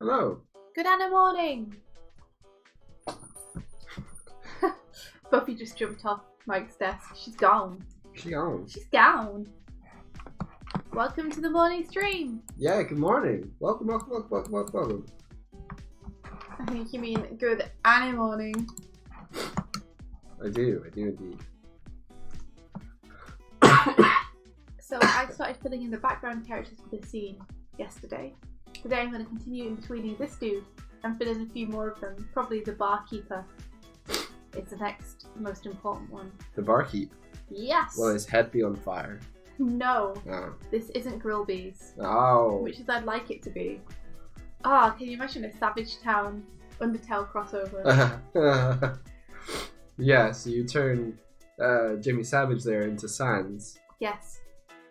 Hello. Good morning. Buffy just jumped off Mike's desk. She's gone. She on. She's gone. Welcome to the morning stream. Yeah, good morning. Welcome. I think you mean good morning. I do indeed. So I started filling in the background characters for the scene yesterday. Today I'm going to continue in betweening this dude and fill in a few more of them. Probably the barkeeper. It's the next most important one. The barkeep? Yes! Will his head be on fire? No. Oh. This isn't Grill Bees. Oh. Which is I'd like it to be. Ah, can you imagine a Savage Town Undertale crossover? Yeah, so you turn Jimmy Savage there into Sans. Yes.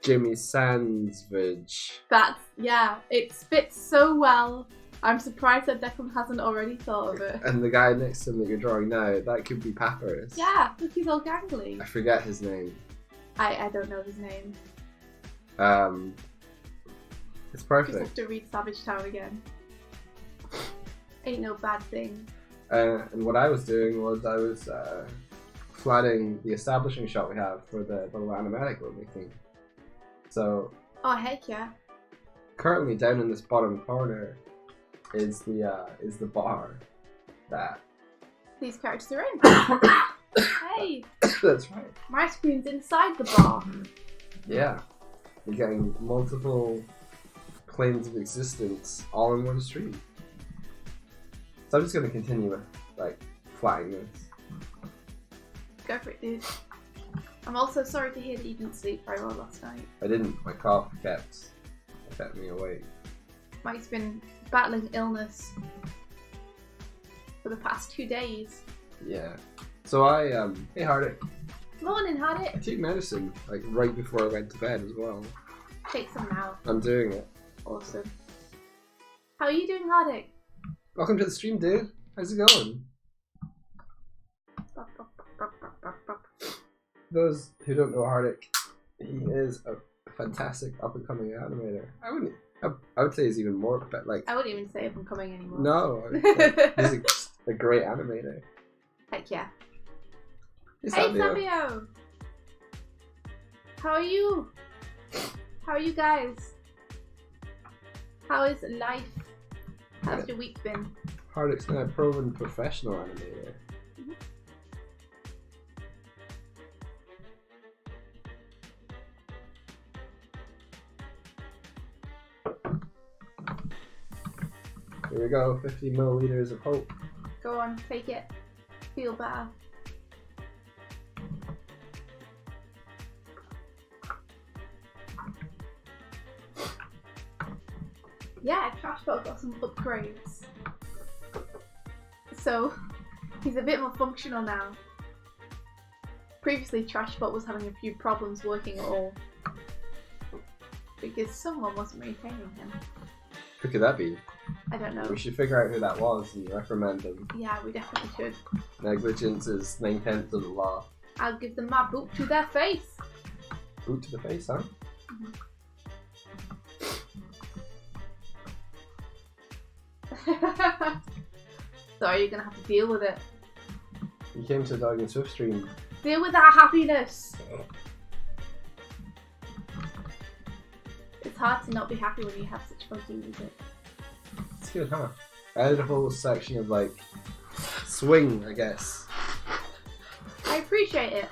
Jimmy Sansvage. That's, yeah, it fits so well. I'm surprised that Declan hasn't already thought of it. And the guy next to him that you're drawing now, that could be Papyrus. Yeah, look, he's all gangly. I forget his name. I don't know his name. It's Just perfect. have to read Savage Town again. Ain't no bad thing. And what I was doing was I was flatting the establishing shot we have for the little animatic we're making. So Oh, heck yeah. currently down in this bottom corner is the bar that These characters are in. Hey, that's right. my screen's inside the bar. Yeah. You're getting multiple planes of existence all in one stream. So I'm just gonna continue with like flatting this. Go for it, dude. I'm also sorry to hear that you didn't sleep very well last night. I didn't. My cough kept me awake. Mike's been battling illness for the past 2 days. Yeah. So I hey Hardik. Morning, I Hardik. took medicine like right before I went to bed as well. Take some now. I'm doing it. Awesome. How are you doing, Hardik? Welcome to the stream, dude. How's it going? Those who don't know Hardik, he is a fantastic up and coming animator. I would say he's even more, but like I wouldn't even say if I'm coming anymore. no, he's a great animator. Heck yeah. Hey, Hey, Sabio. Sabio! How are you? How are you guys? How is life? How's your week been? Hardik's now a proven professional animator. Here we go, 50 milliliters of hope. Go on, take it. Feel better. Yeah, Trashbot got some upgrades. So, he's a bit more functional now. Previously, Trashbot was having a few problems working at all. Because someone wasn't maintaining him. Who could that be? I don't know. We should figure out who that was and reprimand them. Yeah, we definitely should. Negligence is 9/10 of the law. I'll give them my boot to their face. Boot to the face, huh? Sorry, you're gonna have to deal with it. You came to Doig and Swift stream. Deal with our happiness. It's hard to not be happy when you have such funky music. It's good, huh? I added a whole section of like swing, I guess. I appreciate it.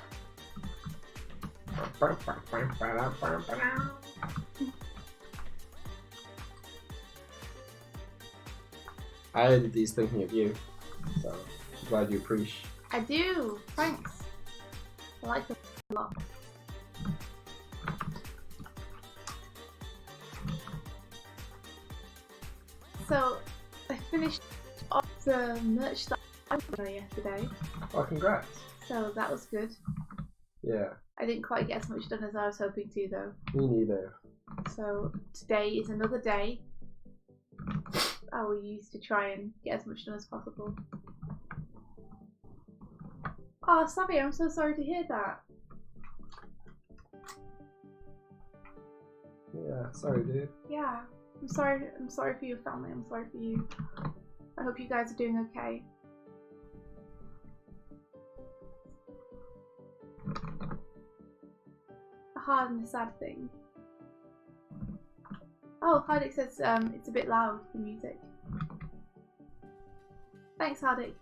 I added these thinking of you, so I'm glad you appreciate. I do. Thanks. I like them a lot. So, I finished off the merch that I ordered yesterday, Oh, congrats! so that was good. Yeah, I didn't quite get as much done as I was hoping to, though. me neither. So today is another day I will use to try and get as much done as possible. Oh, Savvy, I'm so sorry to hear that. Yeah, sorry, dude. Yeah. I'm sorry for your family. I'm sorry for you. I hope you guys are doing okay. A hard and a sad thing. Oh, Hardik says it's a bit loud, the music. Thanks, Hardik.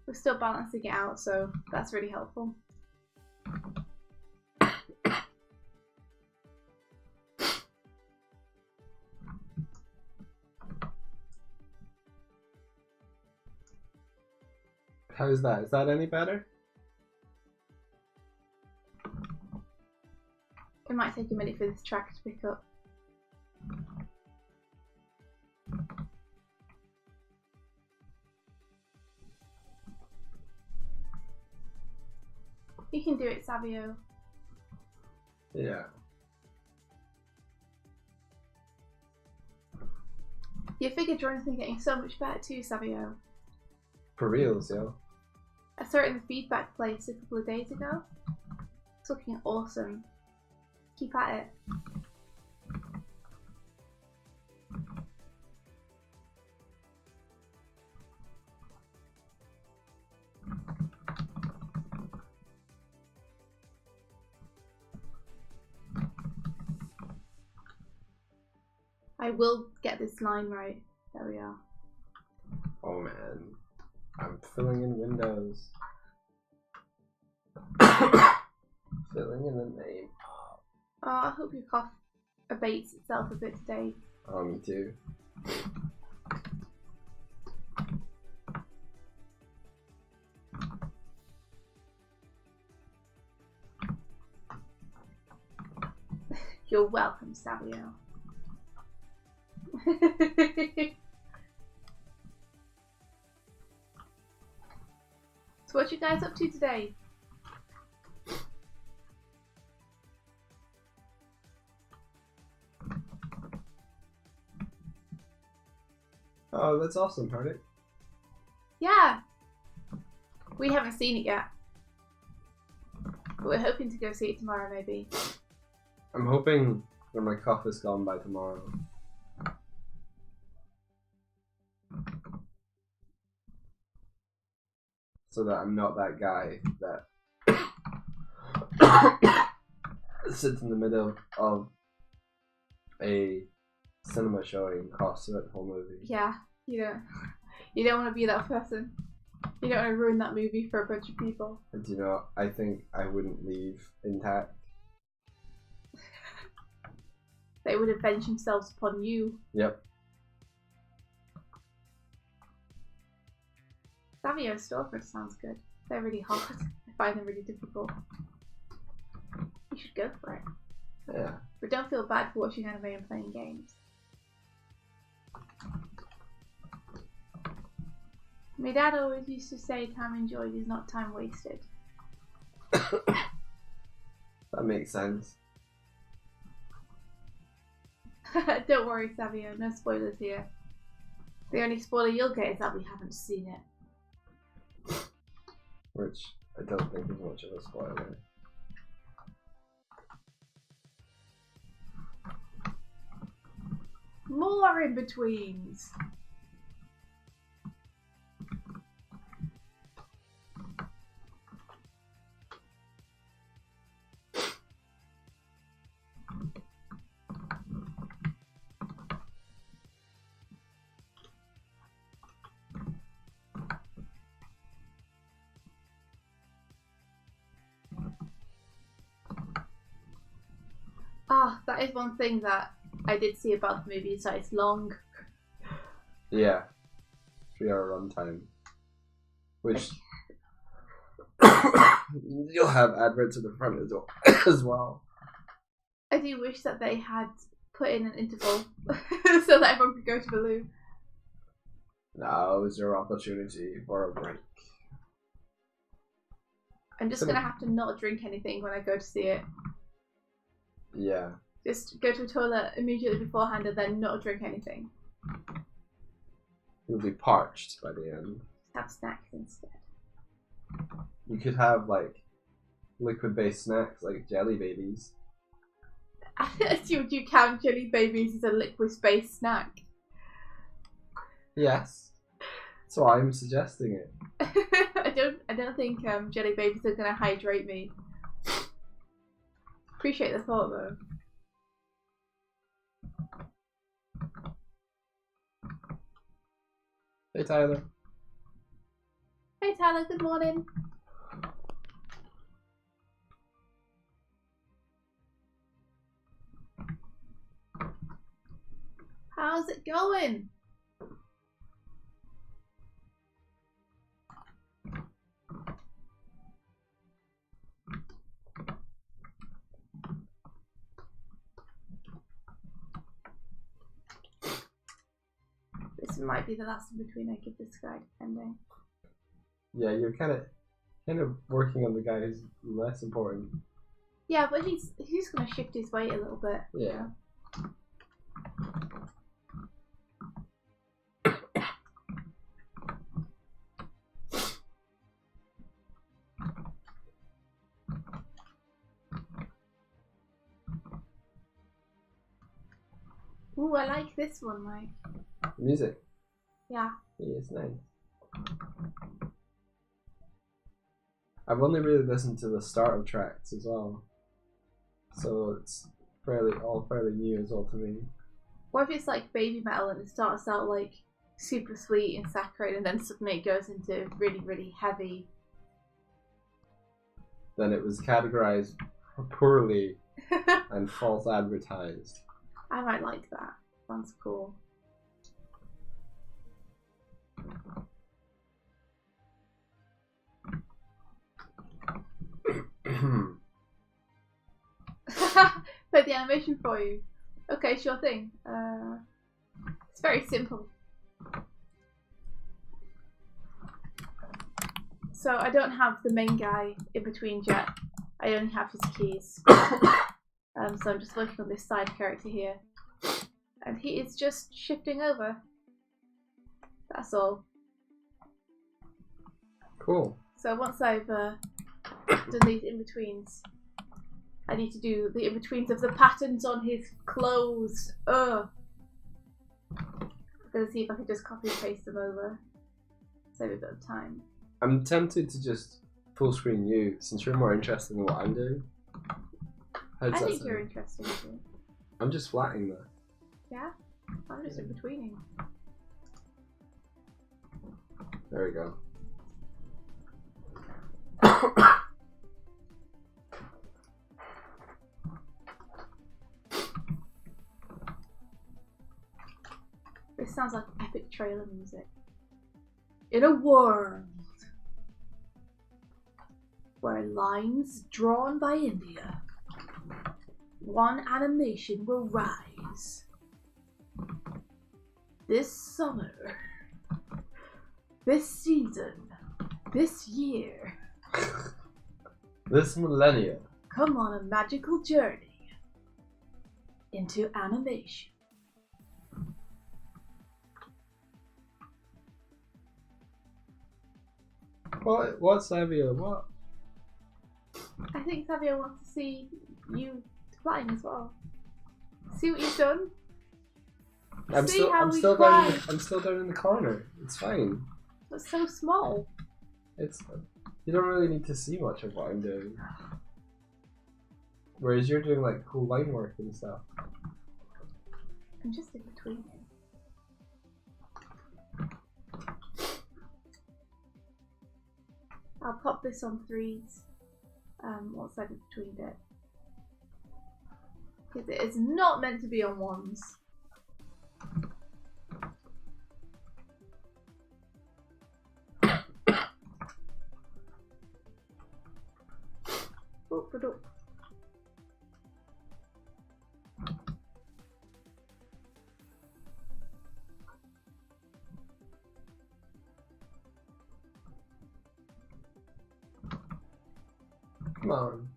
We're still balancing it out, so that's really helpful. How's that? Is that any better? It might take a minute for this track to pick up. You can do it, Savio. Yeah. Your figure drawing's been getting so much better too, Savio. For reals, yo. I saw it in the feedback place a couple of days ago. It's looking awesome. Keep at it. I will get this line right. There we are. Oh man. I'm filling in windows. Filling in the name. Oh, I hope your cough abates itself a bit today. Oh, me too. You're welcome, Savio. So what you guys up to today? Oh, that's awesome, Hardik. Yeah. We haven't seen it yet. But we're hoping to go see it tomorrow, maybe. I'm hoping that my cough is gone by tomorrow. So that I'm not that guy that sits in the middle of a cinema showing, coughs throughout the whole movie. Yeah, you don't want to be that person. You don't want to ruin that movie for a bunch of people. And you know, I think I wouldn't leave intact. They would avenge themselves upon you. Yep. Savio Storefront sounds good. They're really hard. I find them really difficult. You should go for it. Yeah. But don't feel bad for watching anime and playing games. My dad always used to say time enjoyed is not time wasted. That makes sense. Don't worry, Savio, no spoilers here. The only spoiler you'll get is that we haven't seen it. Which I don't think is much of a spoiler. More in-betweens. Ah, that is one thing that I did see about the movie, is that it's long. Yeah. 3-hour runtime. Which you'll have adverts at the front as well. I do wish that they had put in an interval so that everyone could go to the loo. Now is your opportunity for a break. I'm just gonna have to not drink anything when I go to see it. Yeah. Just go to the toilet immediately beforehand and then not drink anything. You'll be parched by the end. Have snacks instead. You could have like liquid-based snacks like jelly babies. I assumed you count jelly babies as a liquid-based snack. Yes. That's why I'm suggesting it. I don't think jelly babies are gonna hydrate me. Appreciate the thought though. Hey Tyler. Hey Tyler, good morning. How's it going? This might be the last in between I give this guy, depending. Yeah, you're kind of working on the guy who's less important. Yeah, but he's gonna shift his weight a little bit. Yeah. Ooh, I like this one, Mike. Music. Yeah. Yeah, it's nice. I've only really listened to the start of tracks as well, so it's all fairly new as well to me. What if it's like baby metal and it starts out like super sweet and saccharine, and then suddenly it goes into really, really heavy? Then it was categorized poorly and false advertised. I might like that. Sounds cool. Play the animation for you. Okay, sure thing. It's very simple. So I don't have the main guy in between yet. I only have his keys. So I'm just working on this side character here. And he is just shifting over. That's all. Cool. So once I've done these in-betweens, I need to do the in-betweens of the patterns on his clothes. Ugh. I'm gonna see if I can just copy and paste them over. Save a bit of time. I'm tempted to just full screen you since you're more interested in what I'm doing. I think you're interesting too. I'm just flatting that. Yeah? I'm just in-betweening. There we go. This sounds like epic trailer music. In a world where lines drawn by India, one animation will rise. This summer, this season, this year, This millennia. come on a magical journey into animation. What, Savio? What? I think Savio wants to see you flying as well. See what you've done? I'm See still how I'm we still fly. down in the corner. It's fine. It's so small. It's you don't really need to see much of what I'm doing. Whereas you're doing like cool line work and stuff. I'm just in between. I'll pop this on 3s once I've betweened it. Because it is not meant to be on 1s. Oh, ba-doop. Come on.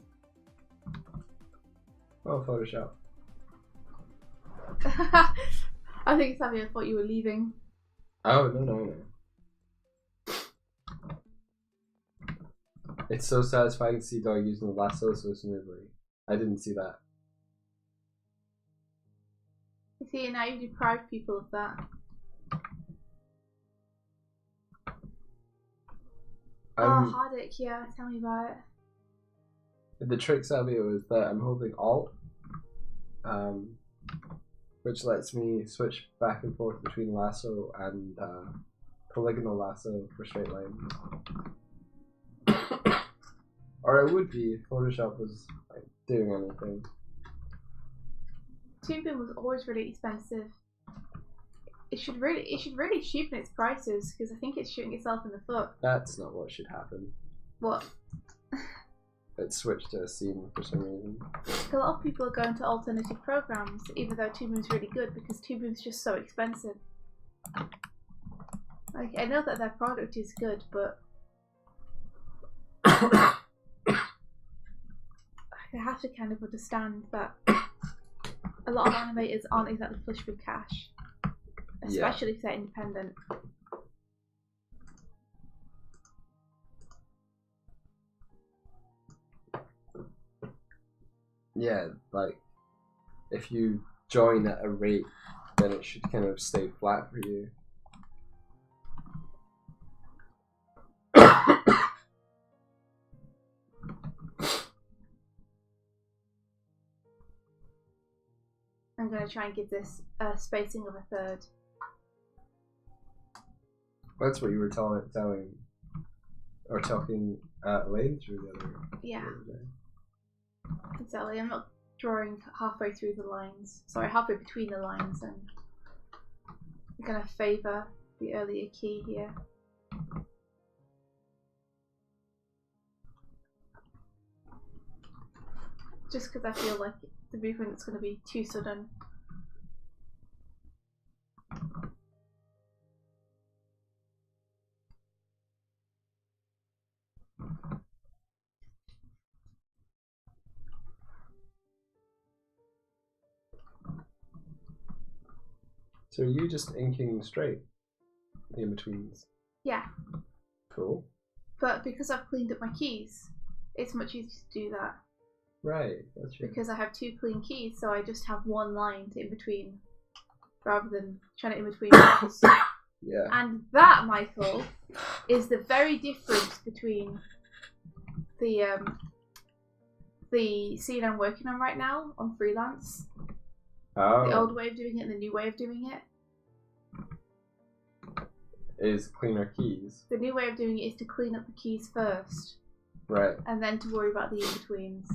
Oh, Photoshop. I think Savio thought you were leaving. Oh, no. It's so satisfying to see Doig using the lasso so smoothly. I didn't see that. You see, now you've deprived people of that. Oh, Hardic, yeah, tell me about it. The trick, Shelby, was that I'm holding Alt, which lets me switch back and forth between lasso and polygonal lasso for straight lines. Or it would be if Photoshop was like doing anything. Toon Boom was always really expensive. It should really cheapen its prices because I think it's shooting itself in the foot. That's not what should happen. What? It switched to a scene for some reason. A lot of people are going to alternative programs, even though Toon Boom's really good because Toon Boom's just so expensive. Like, I know that their product is good, but I have to kind of understand that a lot of animators aren't exactly flush with cash, especially if they're independent. Yeah, like if you join at a rate, then it should kind of stay flat for you. I'm going to try and give this a spacing of a third. That's what you were telling or talking Elaine through the other day. Exactly. I'm not drawing halfway through the lines. Sorry, halfway between the lines, and I'm going to favour the earlier key here. Just because I feel like the movement's going to be too sudden. So are you just inking straight the in-betweens? Yeah. Cool. But because I've cleaned up my keys, it's much easier to do that. Right, that's right. Because I have two clean keys, so I just have one line to in between, rather than trying to in between lines. Yeah. And that, Michael, is the very difference between the scene I'm working on right now on freelance. Oh. The old way of doing it and the new way of doing it. Is cleaner keys. The new way of doing it is to clean up the keys first. Right. And then to worry about the in-betweens.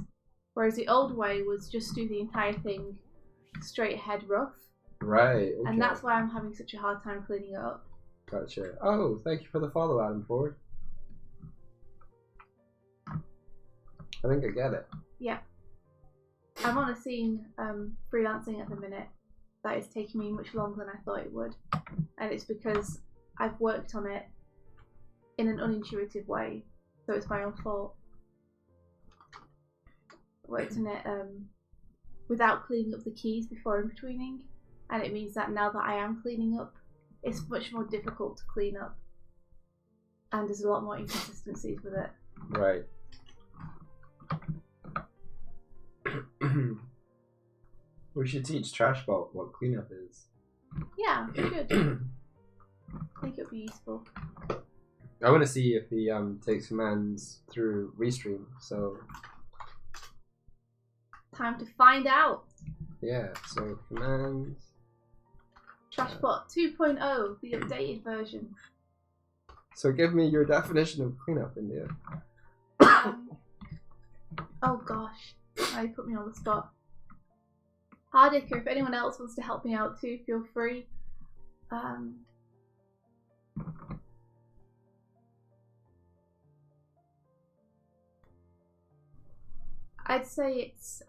Whereas the old way was just do the entire thing straight ahead rough. Right. Okay. And that's why I'm having such a hard time cleaning it up. Gotcha. Oh, thank you for the follow, Adam Ford. I think I get it. Yeah. I'm on a scene freelancing at the minute that is taking me much longer than I thought it would. And it's because I've worked on it in an unintuitive way. So it's my own fault. Worked on it without cleaning up the keys before in-betweening. And it means that now that I am cleaning up, it's much more difficult to clean up. And there's a lot more inconsistencies with it. Right. We should teach Trashbot what cleanup is. Yeah, we should. I think it would be useful. I want to see if he takes commands through Restream, so... Time to find out! Yeah, so commands... Trashbot 2.0, the updated version. So give me your definition of cleanup, India. Oh gosh, now you put me on the spot. Hardiker, if anyone else wants to help me out too, feel free. I'd say it's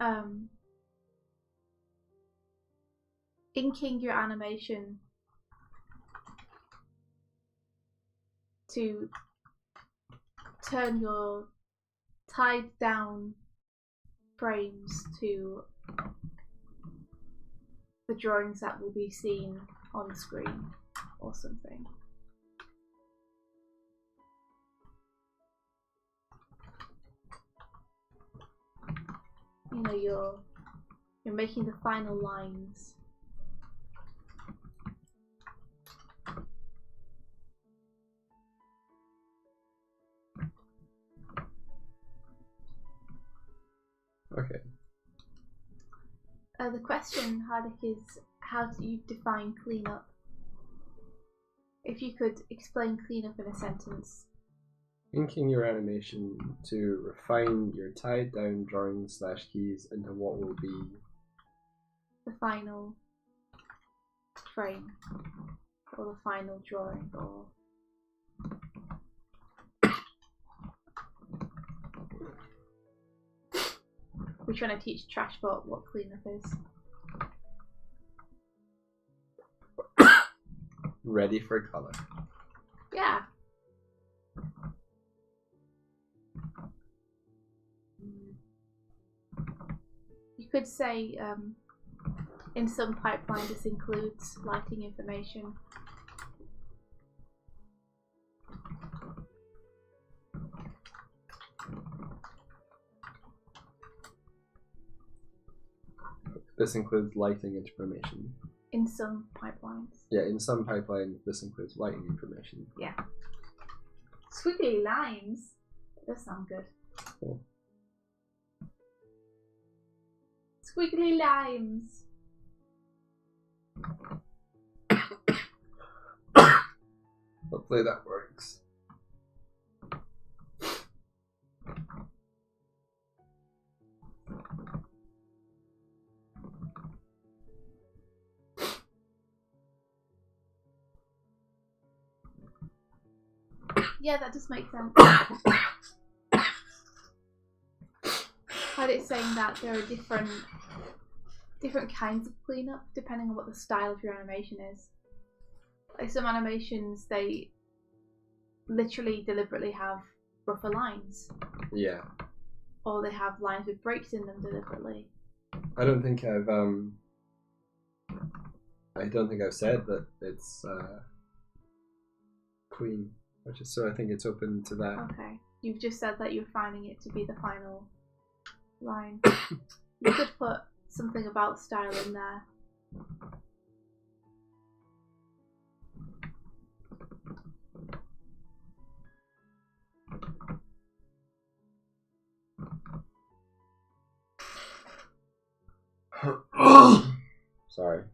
inking your animation to turn your tied down frames to the drawings that will be seen on the screen or something. You know, you're making the final lines Okay. The question, Hardik, is how do you define cleanup? If you could explain cleanup in a sentence. Inking your animation to refine your tied down drawings / keys into what will be the final frame or the final drawing, or we're trying to teach Trashbot what cleanup is. ready for color. Yeah. You could say in some pipeline this includes lighting information. This includes lighting information. In some pipelines. Yeah, in some pipelines this includes lighting information. Yeah. Squiggly lines. That does sound good. Cool. Squiggly lines. Hopefully that works. Yeah, that does make sense. Had it saying that there are different kinds of cleanup depending on what the style of your animation is. Like some animations, they literally deliberately have rougher lines. Yeah. Or they have lines with breaks in them deliberately. I don't think I've said that it's Queen, so I think it's open to that. Okay. You've just said that you're finding it to be the final line. You could put something about style in there. Sorry.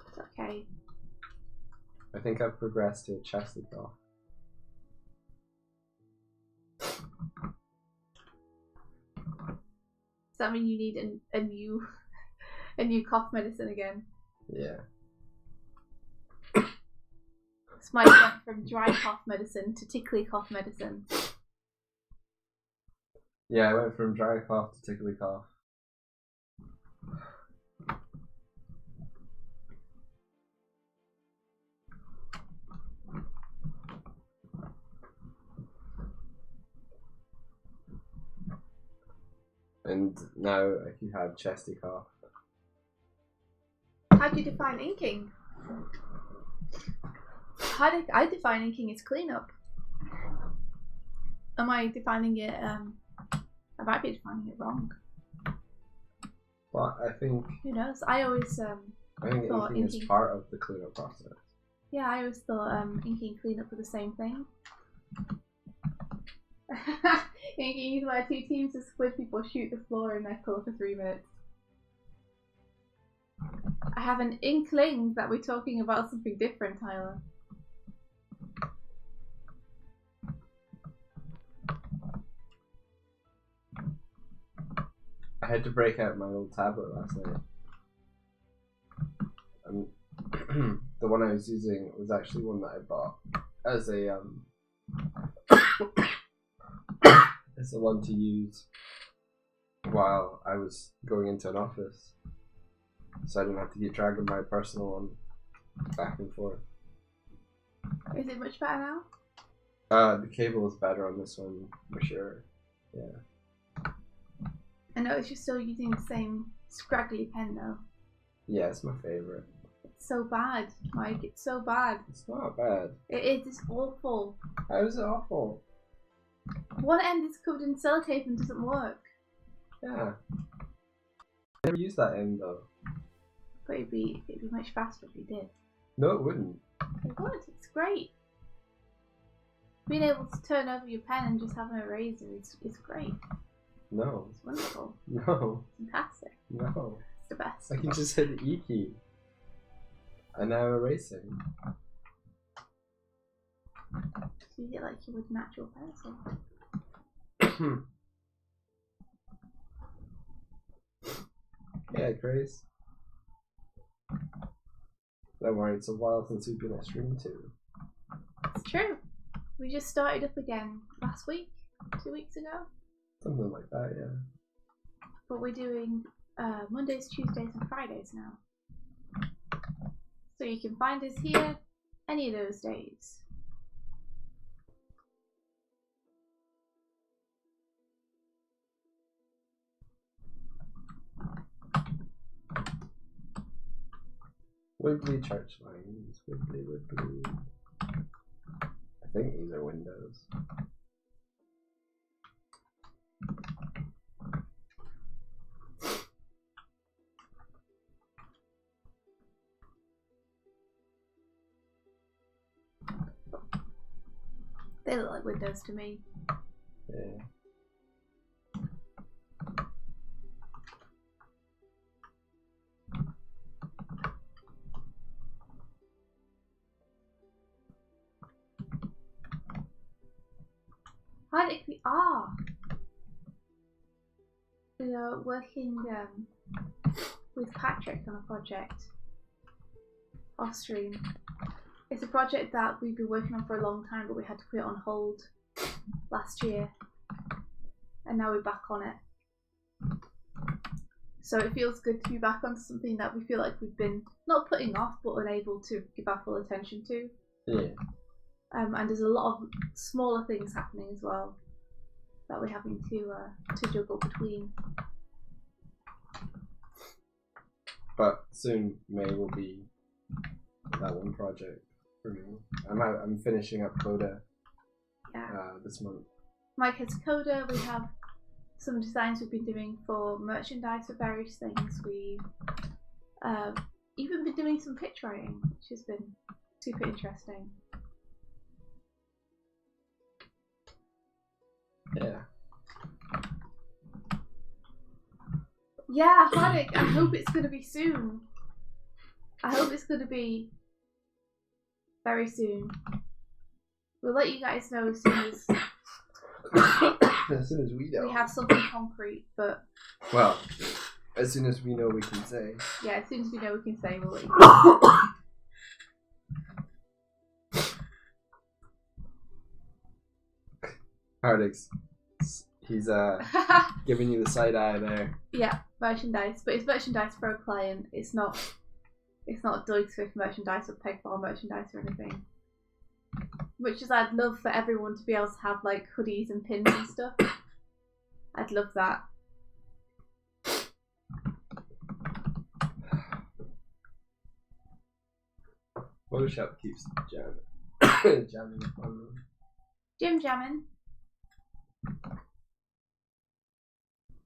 It's okay. I think I've progressed to a chesty cough. Does that mean you need a new cough medicine again? Yeah. Smite went from dry cough medicine to tickly cough medicine. Yeah, I went from dry cough to tickly cough. And now I can have chesty cough. How do you define inking? How do I define inking as cleanup? Am I defining it? I might be defining it wrong. But I think. Who knows? I always I think thought inking is part of the cleanup process. Yeah, I always thought inking and cleanup were the same thing. Inking is where two teams of squid people shoot the floor in their colour for 3 minutes. I have an inkling that we're talking about something different, Tyler. I had to break out my old tablet last night. And the one I was using was actually one that I bought as a as a one to use while I was going into an office, so I didn't have to keep dragging my personal one back and forth. Is it much better now? The cable is better on this one for sure. Yeah. I noticed you're still using the same scraggly pen though. Yeah, it's my favorite. It's so bad, Mike. It's so bad. It's not bad. It is. It's awful. How is it awful? One end is covered in sellotape and doesn't work. Yeah. I never used that end though. But it'd be much faster if you did. No, it wouldn't. It would. It's great. Being able to turn over your pen and just have an eraser is great. No. It's wonderful. No. It's fantastic. No. It's the best. I can just hit the E key. And now erasing. Use it like you would an actual pencil. Yeah, Grace. Don't worry, it's a while since we've been at stream too. It's true. We just started up again last week, 2 weeks ago. Something like that, yeah. But we're doing Mondays, Tuesdays and Fridays now. So you can find us here any of those days. Wibbly church lines. Wibbly wibbly. I think these are windows. They look like windows to me. Yeah. How did we are? We are working with Patrick on a project off stream. It's a project that we've been working on for a long time, but we had to put it on hold last year, and now we're back on it. So it feels good to be back on something that we feel like we've been not putting off, but unable to give our full attention to. Yeah. And there's a lot of smaller things happening as well that we're having to juggle between. But soon May will be that one project for me. I'm finishing up Coda this month. Mike has Coda. We have some designs we've been doing for merchandise for various things. We've even been doing some pitch writing, which has been super interesting. Yeah. Yeah, Hardik, I hope it's going to be soon. I hope it's going to be very soon. We'll let you guys know as soon as we know. we have something concrete, but... Well, as soon as we know we can say. Yeah, as soon as we know we can say, we'll let you know. Hardix. He's giving you the side eye there. Yeah, merchandise, but it's merchandise for a client. It's not Doig Swift merchandise or Pegbar merchandise or anything. Which is, I'd love for everyone to be able to have like hoodies and pins and stuff. I'd love that. Photoshop keeps jamming. Jamming on them. Jim jamming.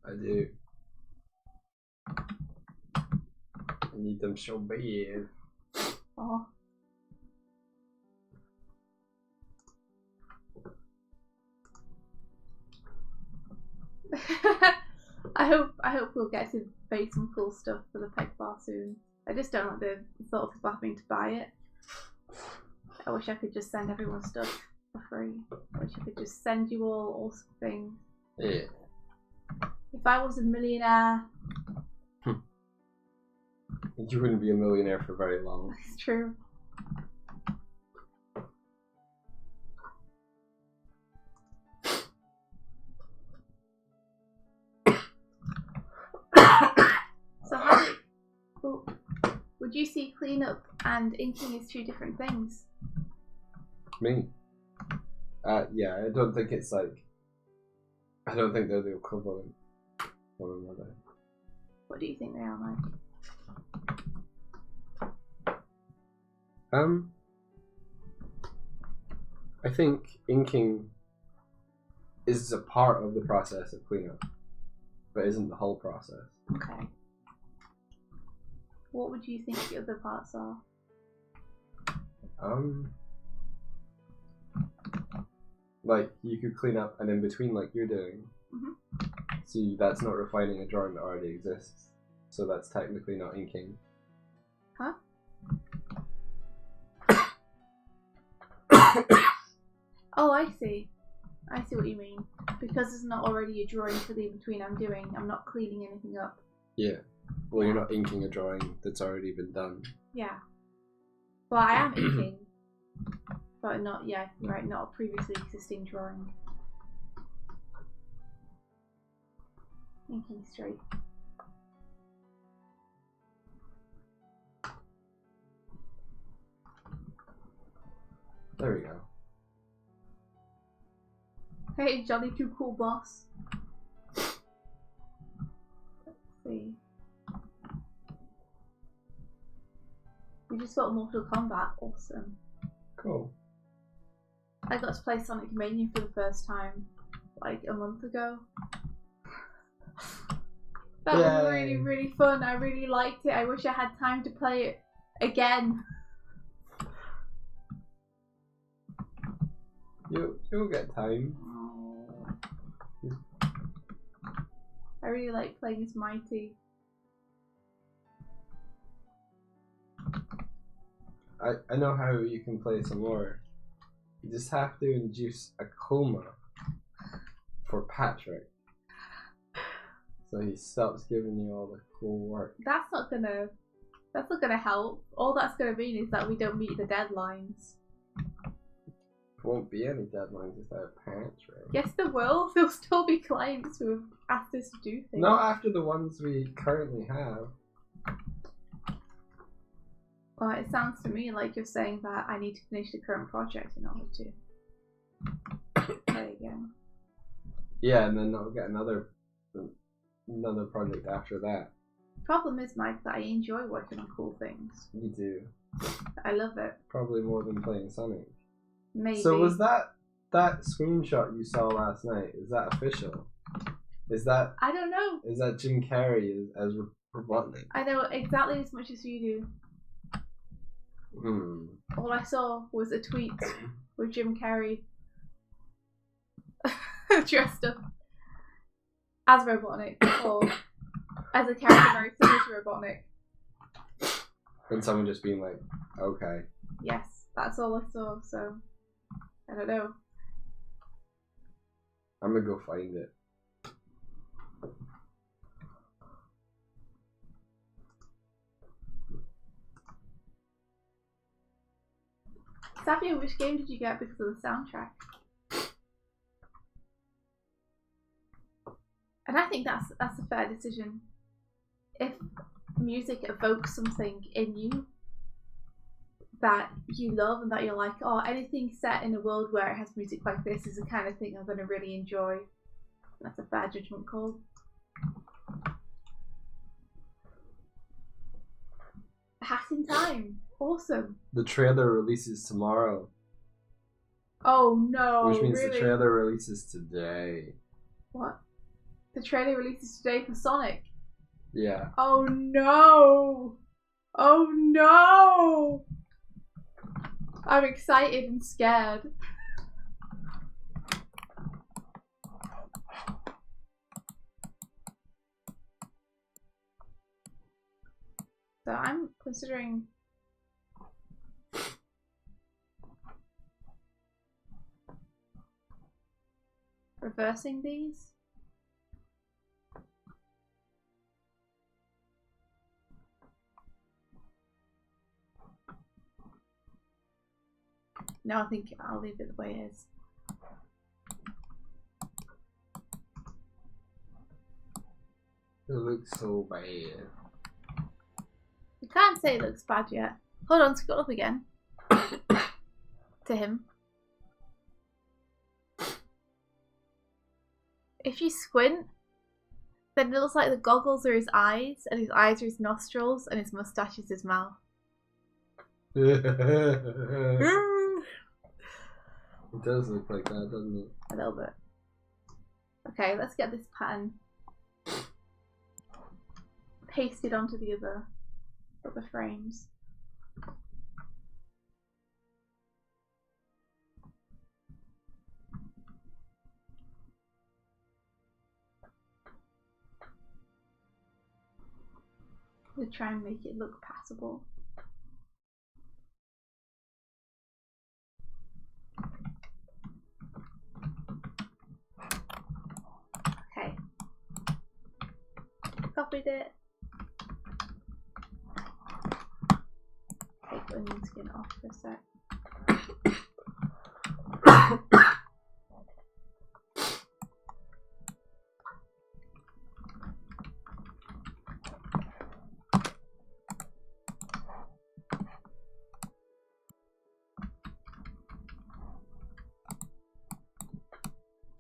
I do. I need them so bad. Oh. I hope we'll get to make some cool stuff for the Pegbar soon. I just don't like the thought of people having to buy it. I wish I could just send everyone stuff for free. I wish I could just send you all things. Yeah. If I was a millionaire... You wouldn't be a millionaire for very long. It's true. So how would you see cleanup and inking as two different things? Me? Yeah, I don't think it's like... I don't think they're the equivalent of one another. What do you think they are, Mike? I think inking is a part of the process of cleanup, but isn't the whole process. Okay. What would you think the other parts are? Like you could clean up and in between, like you're doing, See, that's not refining a drawing that already exists. So that's technically not inking. Huh? Oh, I see. I see what you mean. Because there's not already a drawing for the in-between I'm doing, I'm not cleaning anything up. Yeah. Well, you're not inking a drawing that's already been done. Yeah. Well, I am inking. But not, yeah, you're right, not a previously existing drawing. Inking straight. There we go. Hey, Johnny Too Cool Boss. Let's see. We just got Mortal Kombat. Awesome. Cool. I got to play Sonic Mania for the first time like a month ago. That was really, really fun. I really liked it. I wish I had time to play it again. You'll get time. I really like playing as Mighty. I know how you can play some more. You just have to induce a coma for Patrick. So he stops giving you all the cool work. That's not gonna help. All that's gonna mean is that we don't meet the deadlines. There won't be any deadlines without Patrick. Yes, there will. There'll still be clients who have asked us to do things. Not after the ones we currently have. Well, it sounds to me like you're saying that I need to finish the current project in order to play again. Yeah, and then I'll get another project after that. Problem is, Mike, that I enjoy working on cool things. You do. I love it. Probably more than playing Sonic. Maybe. So was that screenshot you saw last night, is that official? Is that... I don't know. Is that Jim Carrey as Robotnik? I know exactly as much as you do. All I saw was a tweet with Jim Carrey dressed up as Robotnik, or as a character very similar to Robotnik. And someone just being like, okay. Yes, that's all I saw, so I don't know. I'm gonna go find it. Savio, which game did you get because of the soundtrack? And I think that's a fair decision. If music evokes something in you that you love and that you're like, oh, anything set in a world where it has music like this is the kind of thing I'm going to really enjoy. That's a fair judgment call. Hat in Time. Awesome. The trailer releases tomorrow. Oh no, which means really? the trailer releases today. What? The trailer releases today for Sonic? Yeah. Oh no! Oh no! I'm excited and scared. So I'm considering reversing these. No, I think I'll leave it the way it is. It looks so bad. You can't say it looks bad yet. Hold on, scroll up again. To him. If you squint, then it looks like the goggles are his eyes, and his eyes are his nostrils, and his moustache is his mouth. It does look like that, doesn't it? A little bit. Okay, let's get this pattern pasted onto the other frames. To try and make it look passable. Okay. Copied it. Take the onion skin off for a sec.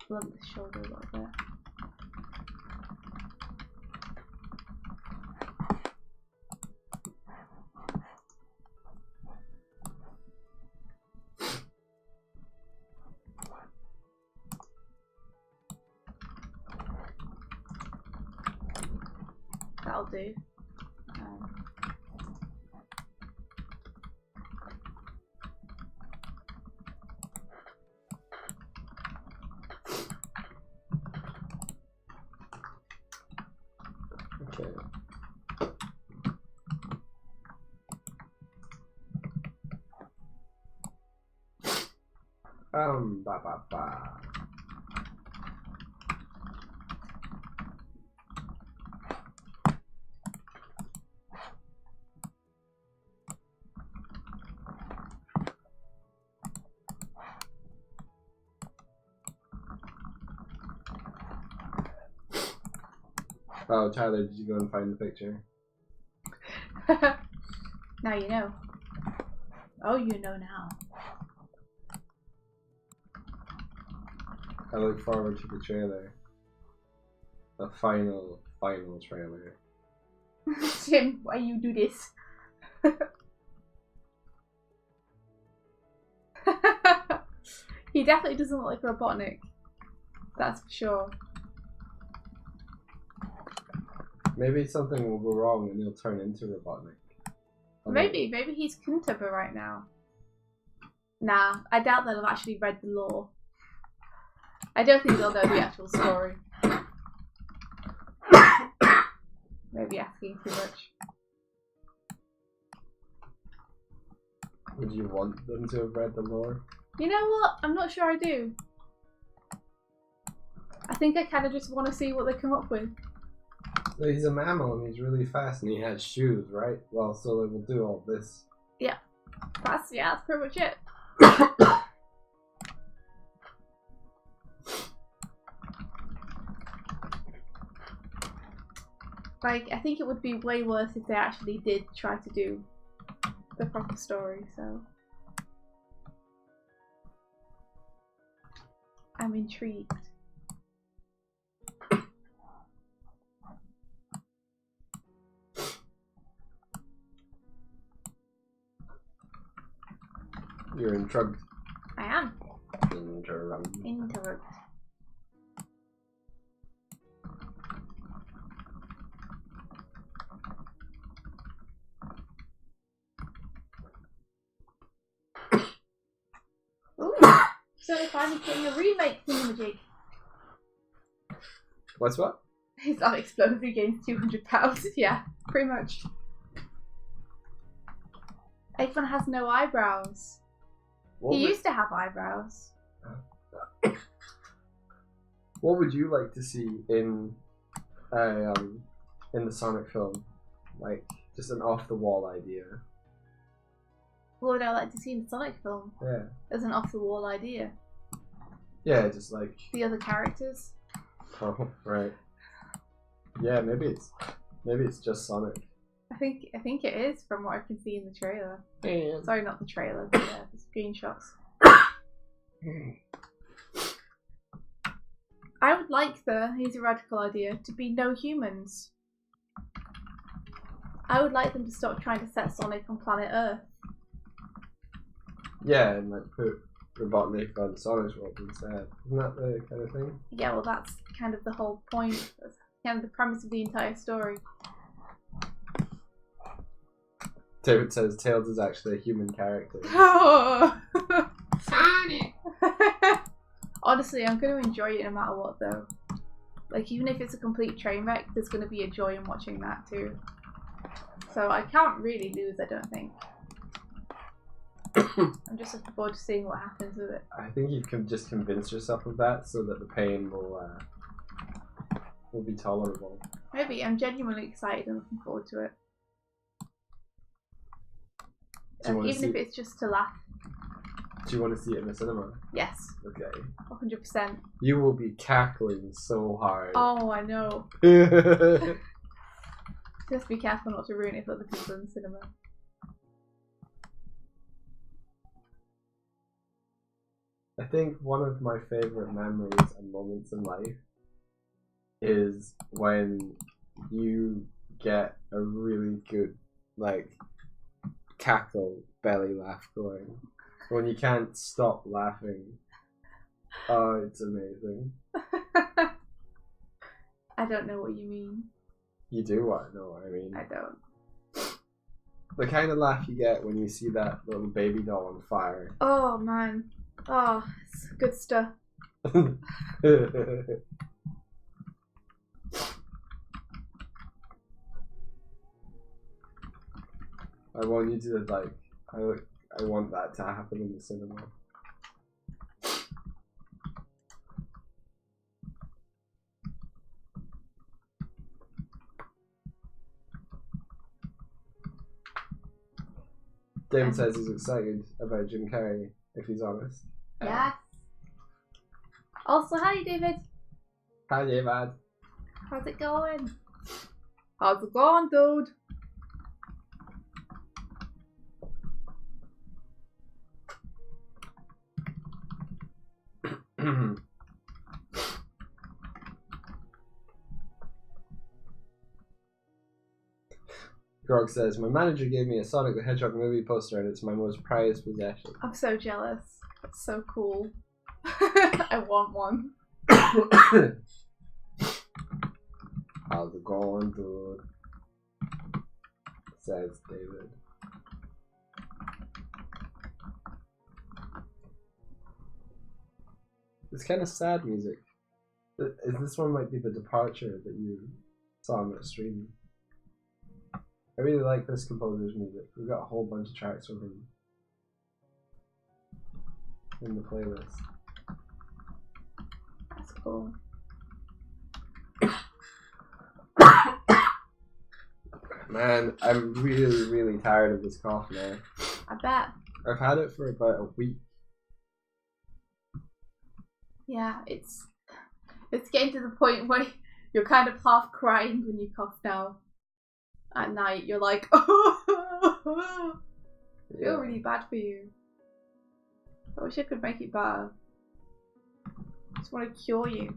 Blunt the shoulder a little bit. That'll do. Okay. Ba ba ba. Oh, Tyler, did you go and find the picture? Now you know. Oh, you know now. I look forward to the trailer. The final trailer. Tim, why you do this? He definitely doesn't look like Robotnik. That's for sure. Maybe something will go wrong and he'll turn into Robotnik. Maybe he's Krita right now. Nah, I doubt they'll have actually read the lore. I don't think they'll know the actual story. Maybe asking too much. Would you want them to have read the lore? You know what? I'm not sure I do. I think I kind of just want to see what they come up with. So he's a mammal and he's really fast and he has shoes, right? Well, so they will do all this. Yeah. That's pretty much it. Like, I think it would be way worse if they actually did try to do the proper story, so I'm intrigued. You're intrigued. I am. Interrupt. Ooh, so they're finally getting a remake thingamajig. What's what? His eye exploded against £200. Yeah, pretty much. Eggman has no eyebrows. He used to have eyebrows. What would you like to see in the Sonic film? Like, just an off-the-wall idea. What would I like to see in the Sonic film? Yeah. As an off-the-wall idea. Yeah, just like the other characters. Oh, right. Yeah, maybe it's just Sonic. I think it is from what I can see in the trailer. Yeah. Sorry, not the trailer, but yeah, the screenshots. I would like here's a radical idea, to be no humans. I would like them to stop trying to set Sonic on planet Earth. Yeah, and like put Robotnik on Sonic's world instead. Isn't that the kind of thing? Yeah, well that's kind of the whole point. That's kind of the premise of the entire story. David says Tails is actually a human character. Oh! Sonic! Honestly, I'm going to enjoy it no matter what though. Like, even if it's a complete train wreck, there's going to be a joy in watching that too. So I can't really lose, I don't think. I'm just looking forward to seeing what happens with it. I think you can just convince yourself of that so that the pain will be tolerable. Maybe. I'm genuinely excited and looking forward to it. Even if it's just to laugh. Do you want to see it in the cinema? Yes. Okay. 100%. You will be cackling so hard. Oh, I know. Just be careful not to ruin it for other people in the cinema. I think one of my favourite memories and moments in life is when you get a really good, like, cackle belly laugh going. When you can't stop laughing. Oh, it's amazing. I don't know what you mean. You do want to know what I mean. I don't. The kind of laugh you get when you see that little baby doll on fire. Oh, man. Oh, it's good stuff. I want you to, like, I want that to happen in the cinema. David says he's excited about Jim Carrey, if he's honest. Yes. Also, hi, David. Hi, David. How's it going? How's it going, dude? Grog says, my manager gave me a Sonic the Hedgehog movie poster and it's my most prized possession. I'm so jealous. That's so cool. I want one. How's it going, dude? Says David. It's kind of sad music. This one might be the departure that you saw on the stream. I really like this composer's music. We've got a whole bunch of tracks from him in the playlist. That's cool. Man, I'm really, really tired of this cough now. I bet. I've had it for about a week. Yeah, it's getting to the point where you're kind of half crying when you cough now. At night, you're like, oh, I feel really bad for you. I wish I could make it better. I just want to cure you.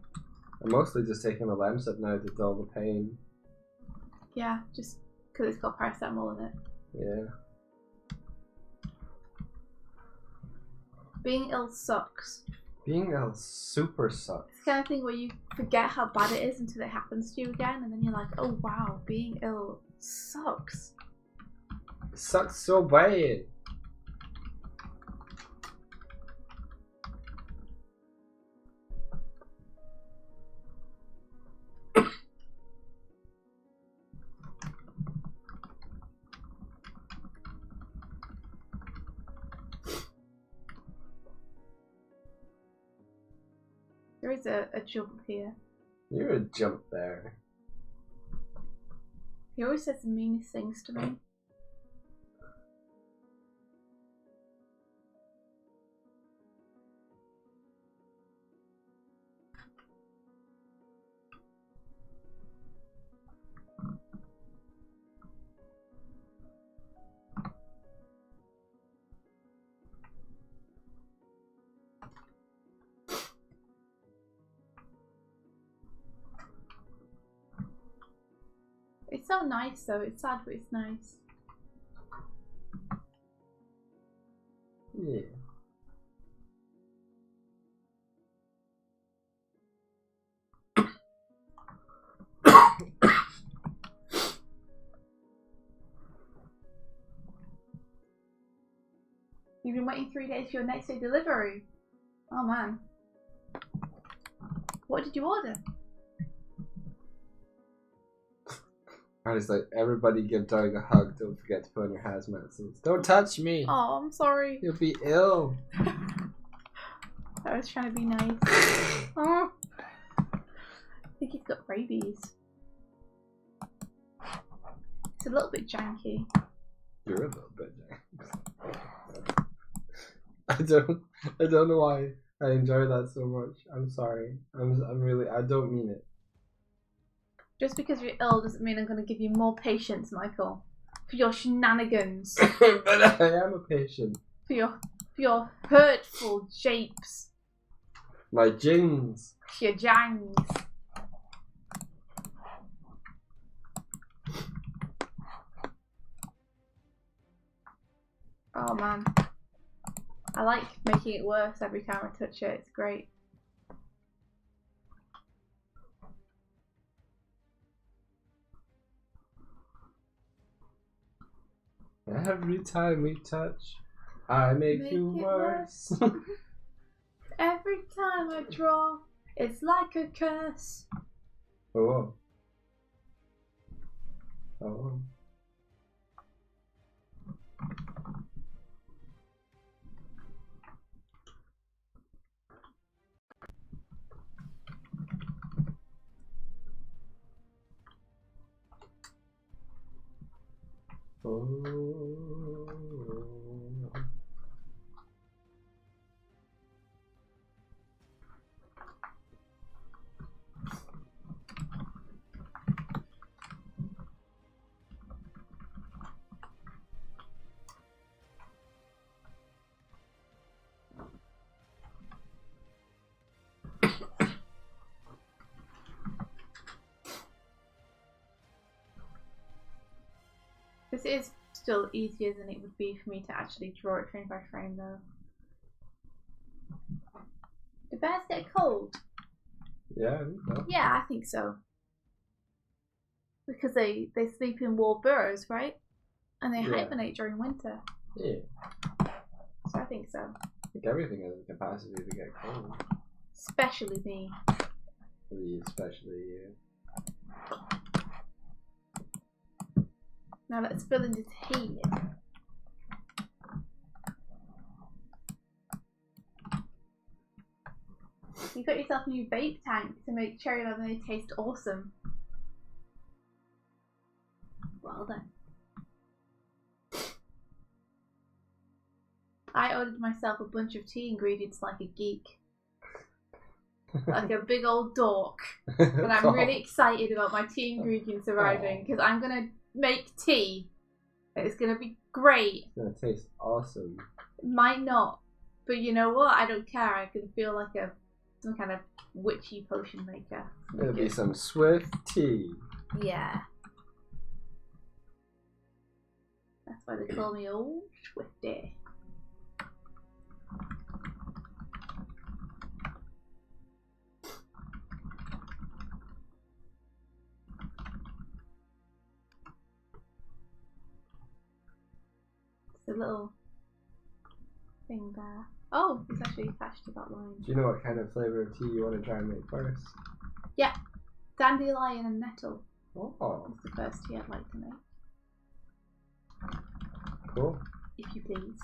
I'm mostly just taking a Lemsip now to dull the pain. Yeah, just because it's got paracetamol in it. Yeah. Being ill sucks. Being ill super sucks. It's the kind of thing where you forget how bad it is until it happens to you again, and then you're like, oh wow, being ill sucks. It sucks so bad. There is a jump here. You're a jump there. He always says the meanest things to me. It's so nice though, it's sad but it's nice. Yeah. You've been waiting 3 days for your next day delivery. Oh man. What did you order? And it's like, everybody give Doig a hug. Don't forget to put on your hazmat suits. Don't touch me. Oh, I'm sorry. You'll be ill. I was trying to be nice. Oh. I think he's got rabies. It's a little bit janky. You're a little bit janky. I don't know why I enjoy that so much. I'm sorry. I'm really, I don't mean it. Just because you're ill doesn't mean I'm going to give you more patience, Michael. For your shenanigans. But I am a patient. For your hurtful japes. My jings. Your jangs. Oh man. I like making it worse every time I touch it. It's great. Every time we touch, I make you worse. Every time I draw, it's like a curse. Oh. Oh. This is still easier than it would be for me to actually draw it frame by frame though. Do bears get a cold? Yeah, I think so. Yeah, I think so. Because they sleep in wall burrows, right? And they hibernate during winter. Yeah. So I think so. I think everything has the capacity to get cold. Especially me. Especially you. Now let's fill in the tea. You got yourself a new vape tank to make cherry lemonade taste awesome. Well done. I ordered myself a bunch of tea ingredients like a geek. Like a big old dork. And I'm really excited about my tea ingredients arriving because I'm going to make tea. It's going to be great. It's going to taste awesome. It might not. But you know what? I don't care. I can feel like some kind of witchy potion maker. It'll be some swift tea. Yeah. That's why they call me Old Swifty. It's a little thing there. Oh, it's actually attached to that line. Do you know what kind of flavor of tea you want to try and make first? Yeah. Dandelion and nettle. Oh. That's the first tea I'd like to make. Cool. If you please.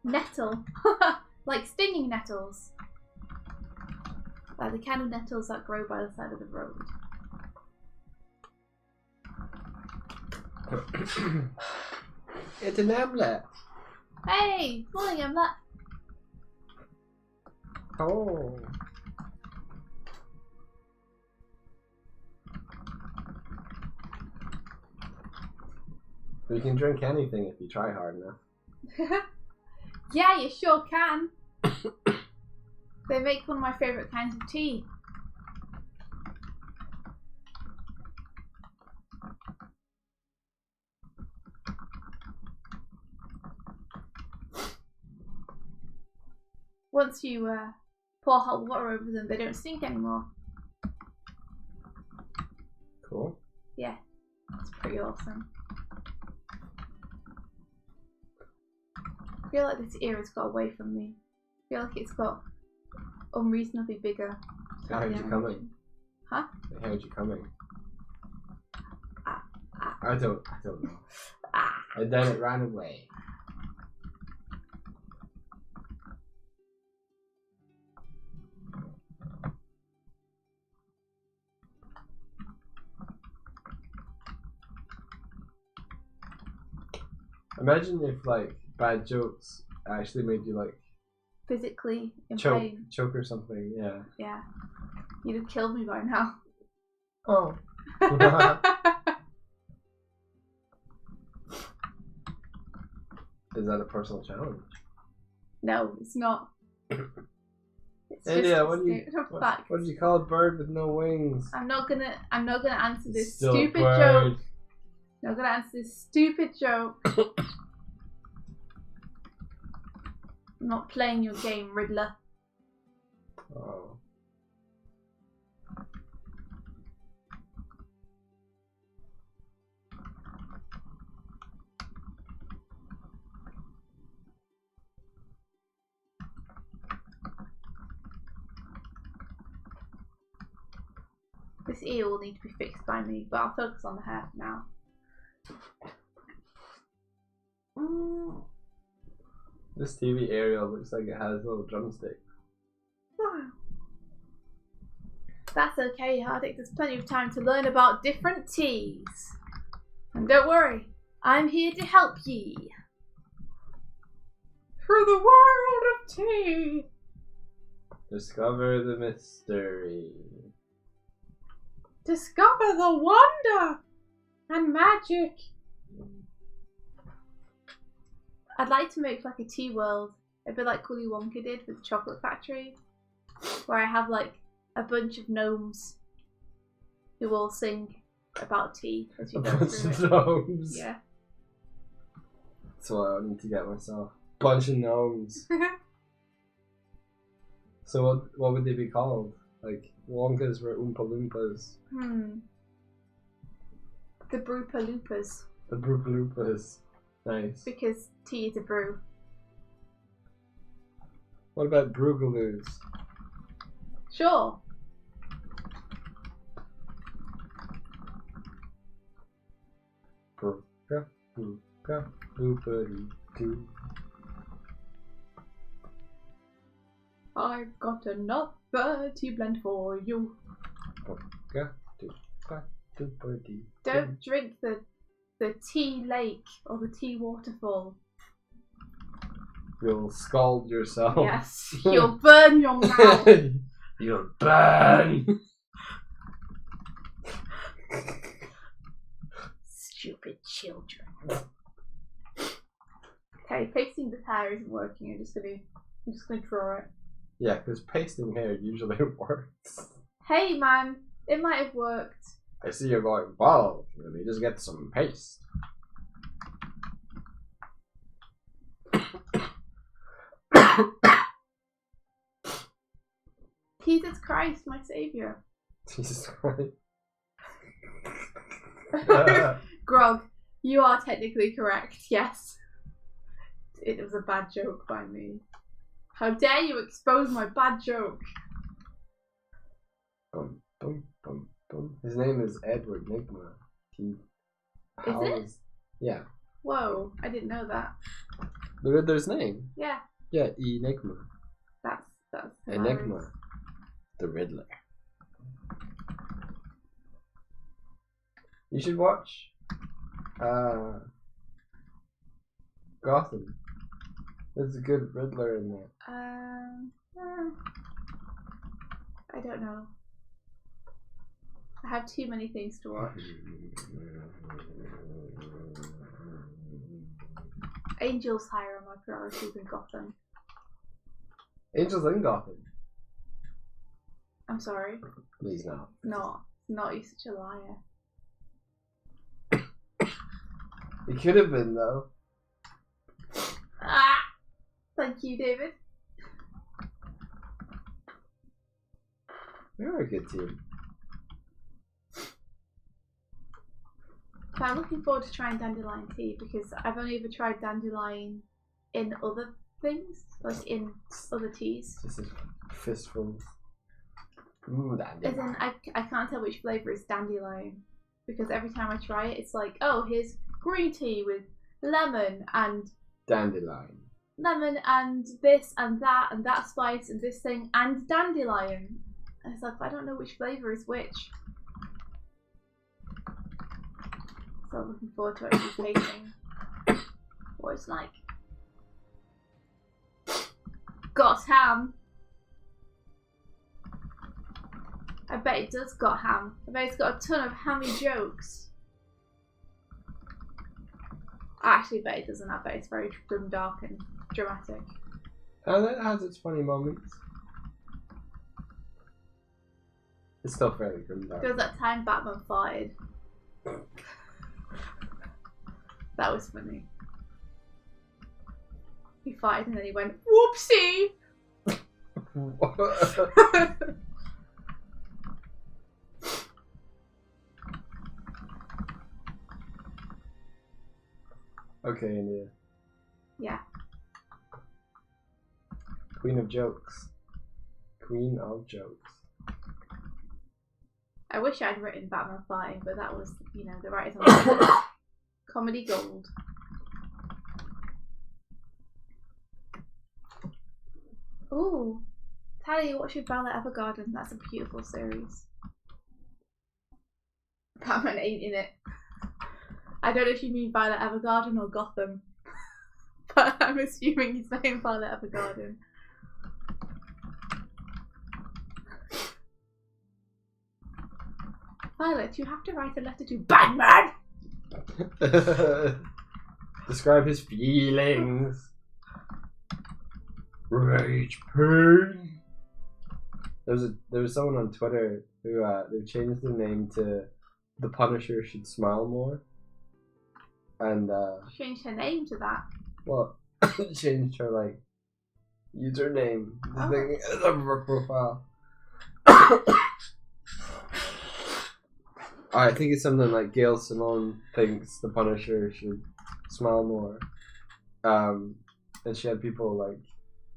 Nettle. Like stinging nettles. Like the kind of nettles that grow by the side of the road. It's an omelette. Hey! Morning, omelette. Oh. You can drink anything if you try hard enough. Yeah, you sure can. They make one of my favourite kinds of tea. once you pour hot water over them, they don't stink anymore. Cool. Yeah, it's pretty awesome. I feel like this ear has got away from me. I feel like it's got unreasonably bigger. So how'd you coming? Huh? How'd you coming? I don't know. And then it ran away. Imagine if like bad jokes actually made you like Physically in choke pain. or something. Yeah. Yeah. You'd have killed me by now. Oh. Is that a personal challenge? No, it's not. It's Hey, just yeah, a what did you call a bird with no wings? I'm not gonna answer this Still stupid bird. joke. I'm not gonna answer this stupid joke. I'm not playing your game, Riddler. Oh. This ear will need to be fixed by me, but I'll focus on the hair for now. This TV aerial looks like it has little drumsticks. That's okay, Hardik. There's plenty of time to learn about different teas. And don't worry, I'm here to help ye. Through the world of tea. Discover the mystery. Discover the wonder and magic. I'd like to make like a tea world, a bit like Willy Wonka did with the Chocolate Factory, where I have like a bunch of gnomes who all sing about tea as you A go bunch through of it. gnomes. Yeah. That's what I need to get myself. Bunch of gnomes. So what would they be called? Like Wonkas were Oompa Loompas. The Broopa Loopas. The Broopa Loompas. Nice. Because tea is a brew. What about Broogaloos? Sure. Brooka, Brooka, Loopity-doo. I've got another tea blend for you. Brooka, Dooka, Doopity-doo. Don't drink the tea lake or the tea waterfall. You'll scald yourself. Yes, you'll burn your mouth. You'll burn. Stupid children. Okay, pasting this hair isn't working. I'm just gonna draw it. Yeah, because pasting hair usually works. Hey man, it might have worked. I see you're going bald. Let me just get some paste. Jesus Christ, my savior. Jesus Christ. Grog, you are technically correct, yes. It was a bad joke by me. How dare you expose my bad joke? Bum, bum, bum, bum. His name is Edward Nigma. Is it? Yeah. Whoa, I didn't know that. The Riddler's name? Yeah. Yeah, Enigma. That's Enigma. hilarious. The Riddler. You should watch Gotham. There's a good Riddler in there. I don't know. I have too many things to watch. Angel's higher on my priorities than Gotham. Angel's in Gotham. I'm sorry. He's not. Not, you're such a liar. He could have been though. Ah! Thank you, David. You're a good team. So I'm looking forward to trying dandelion tea because I've only ever tried dandelion in other things, like in other teas. Just a fistful. As in, I can't tell which flavour is dandelion because every time I try it, it's like, oh, here's green tea with lemon and dandelion. Lemon and this and that spice and this thing and dandelion. And it's like, I don't know which flavour is which. So I'm looking forward to actually tasting what it's like. Got ham. I bet it does got ham. I bet it's got a ton of hammy jokes. I actually bet it doesn't. I bet it's very grim, dark and dramatic. And it has its funny moments. It's still fairly grim, dark. There was that time Batman farted. That was funny. He farted and then he went, whoopsie! Okay, India. Yeah. Queen of jokes. Queen of jokes. I wish I'd written Batman farting, but that was, you know, the writers on the comedy gold. Ooh. Tally, watch your Violet Evergarden. That's a beautiful series. Batman ain't in it. I don't know if you mean Violet Evergarden or Gotham. But I'm assuming he's saying Violet Evergarden. Violet, you have to write a letter to Batman! Describe his feelings. Rage pain. There was someone on Twitter who they changed the name to The Punisher Should Smile More. And Changed her name to that. well, changed her like username, the thing of her profile. I think it's something like Gail Simone thinks the Punisher should smile more. And she had people like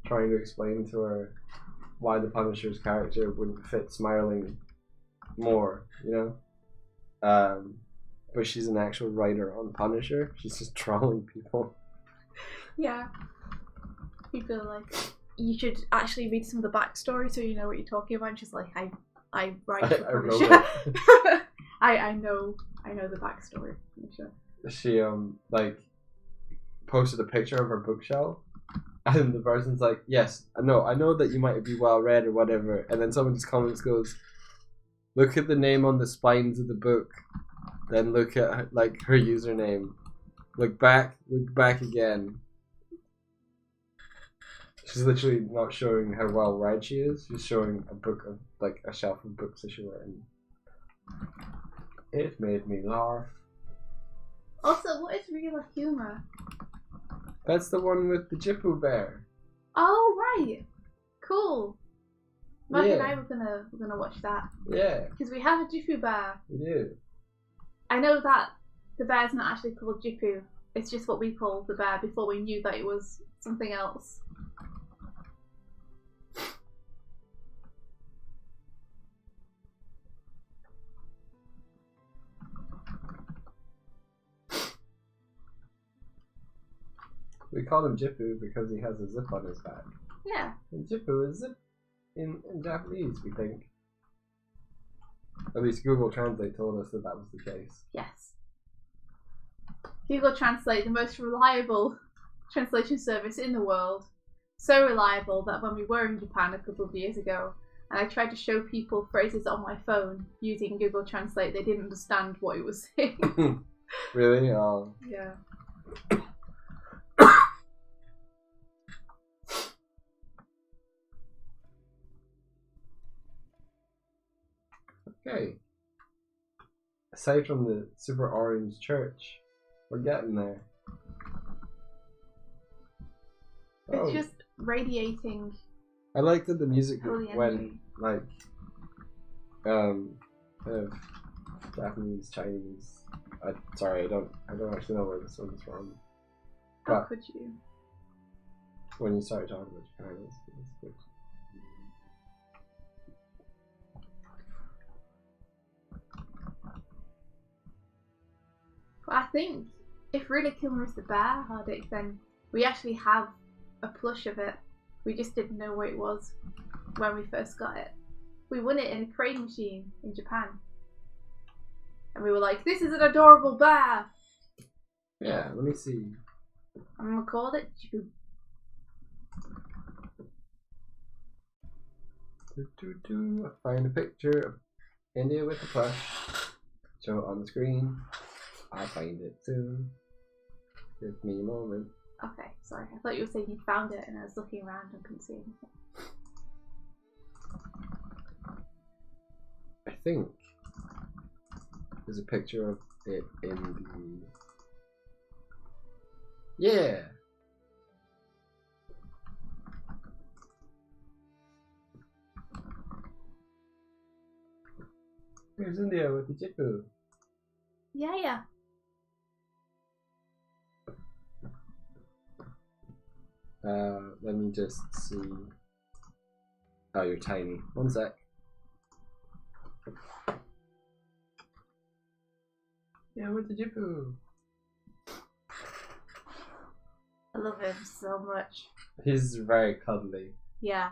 trying to explain to her why the Punisher's character wouldn't fit smiling more, you know? But she's an actual writer on Punisher. She's just trolling people. Yeah. People are like, you should actually read some of the backstory so you know what you're talking about. And she's like, I write for Punisher. I know the backstory. Sure. She like posted a picture of her bookshelf, and the person's like, "Yes, I know that you might be well read or whatever," and then someone just comments goes, "Look at the name on the spines of the book, then look at her, like her username, look back again." She's literally not showing how well read she is. She's showing a book of like a shelf of books that she written. It made me laugh. Also, what is real humour? That's the one with the Jippo bear. Oh right, cool. Mike and Yeah. I were gonna watch that Yeah, because we have a Jipu bear. we do. I know that the bear's not actually called Jipu. It's just what we call the bear before we knew that it was something else. We call him Jippo because he has a zip on his back. Yeah. And Jippo is zip in Japanese, we think. At least Google Translate told us that was the case. Yes. Google Translate, the most reliable translation service in the world. So reliable that when we were in Japan a couple of years ago, and I tried to show people phrases on my phone using Google Translate, they didn't understand what it was saying. Really? Oh. Yeah. Okay. Aside from the super orange church, we're getting there. It's just radiating. I like that the music holy went energy. like kind of Japanese, Chinese. Sorry, I don't actually know where this one's from. How But could you? when you started talking about Japan, it's good. But I think if really Kilmer is the bear, Hardik, then we actually have a plush of it. We just didn't know where it was when we first got it. We won it in a crane machine in Japan. And we were like, this is an adorable bear! Yeah, let me see. I'm gonna call it Choo. Find a picture of India with the plush. Show it on the screen. I'll find it soon. Give me a moment. Okay, sorry. I thought you were saying you found it and I was looking around and couldn't see anything. I think there's a picture of it in the... Yeah! Here's India with the Jipu. Yeah. Let me just see. Oh, you're tiny. One sec. Yeah, with the Jipu. I love him so much. He's very cuddly. Yeah.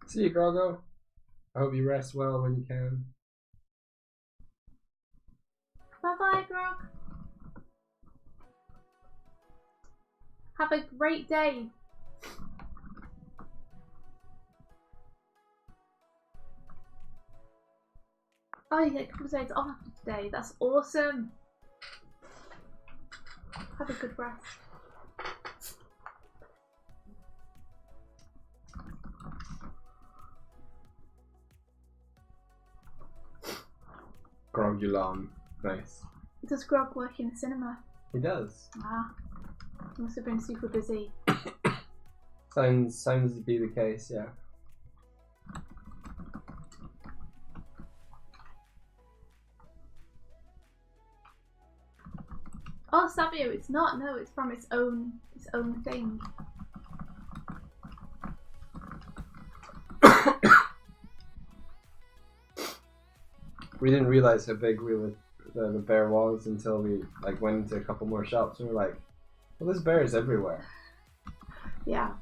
See you, Grogo. I hope you rest well when you can. Bye-bye, Grog. Have a great day. Oh, you get a couple of days off after today. That's awesome. Have a good rest. Grogulon. Nice. Does Grog work in the cinema? He does. Ah, must have been super busy. Sounds to be the case, yeah. Oh, Savio, it's not. No, it's from its own thing. We didn't realize how big the bear was until we went into a couple more shops and we were like, well, this bear is everywhere. Yeah.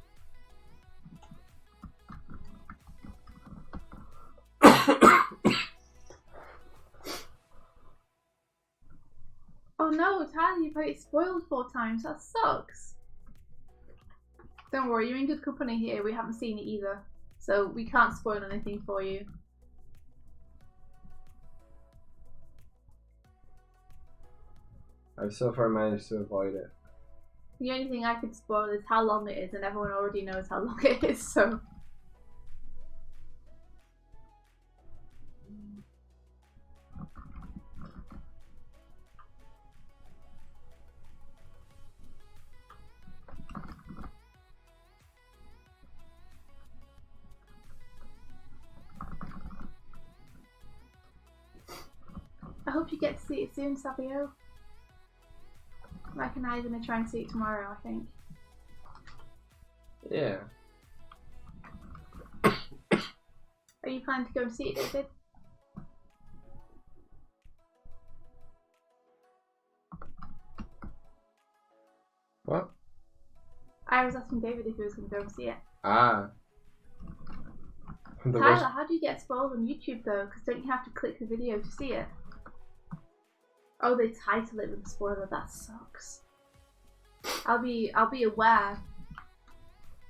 Oh no, Tyler, you've had it spoiled 4 times. That sucks. Don't worry, you're in good company here. We haven't seen it either, so we can't spoil anything for you. I've so far managed to avoid it. The only thing I could spoil is how long it is, and everyone already knows how long it is, so... I hope you get to see it soon, Savio. Mike and I are going to try and see it tomorrow, I think. Yeah. Are you planning to go and see it, David? What? I was asking David if he was going to go and see it. Ah. Tyler, how do you get spoiled on YouTube though? Because don't you have to click the video to see it? Oh, they title it with a spoiler. That sucks. I'll be aware.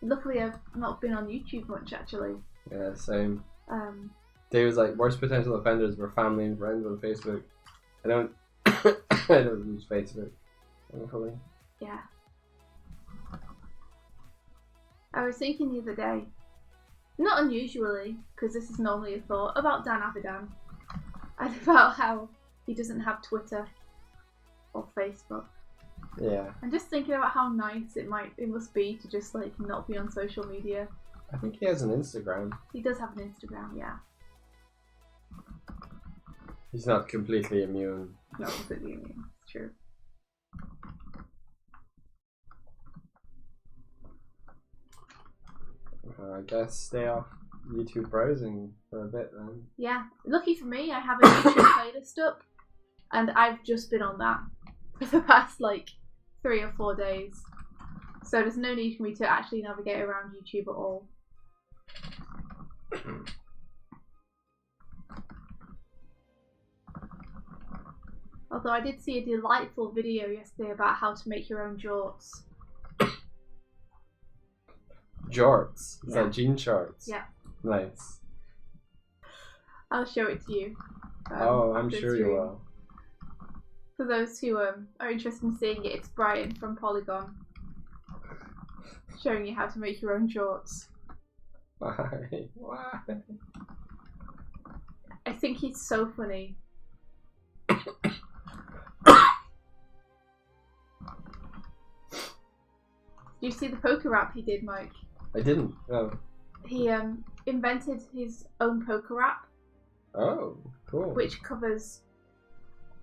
Luckily, I've not been on YouTube much actually. Yeah, same. Dave was like, worst potential offenders were family and friends on Facebook. I don't I don't use Facebook, thankfully. Yeah. I was thinking the other day, not unusually, because this is normally a thought, about Dan Avidan and about how he doesn't have Twitter or Facebook. Yeah. I'm just thinking about how nice it must be to just like not be on social media. I think he has an Instagram. He does have an Instagram, yeah. He's not completely immune. Not completely immune. It's true. I guess stay off YouTube browsing for a bit then. Yeah. Lucky for me, I have a YouTube playlist up, and I've just been on that for the past like 3 or 4 days. So there's no need for me to actually navigate around YouTube at all. Although I did see a delightful video yesterday about how to make your own jorts. Jorts? Is Yeah. that jean shorts? Yeah. Nice. I'll show it to you. I'm after sure the you stream. will. For those who are interested in seeing it, it's Brian from Polygon showing you how to make your own jorts. Why? Why? I think he's so funny. Did you see the poker rap he did, Mike? I didn't. Oh. He invented his own poker rap, Oh, cool. which covers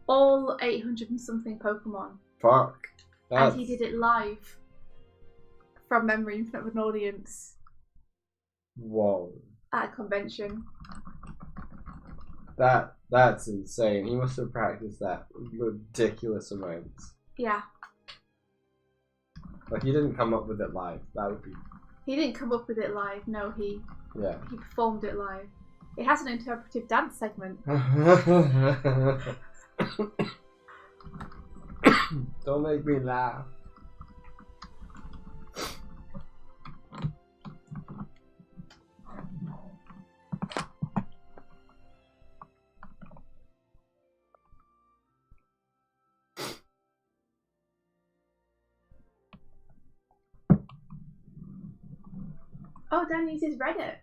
all 800 and something Pokemon. Fuck. And he did it live from memory in front of an audience Whoa. at a convention. That's insane. He must have practiced that ridiculous amounts. Yeah. Like, he didn't come up with it live. That would be... He didn't come up with it live, no, he performed it live. It has an interpretive dance segment. Don't make me laugh. Oh, Dan uses Reddit.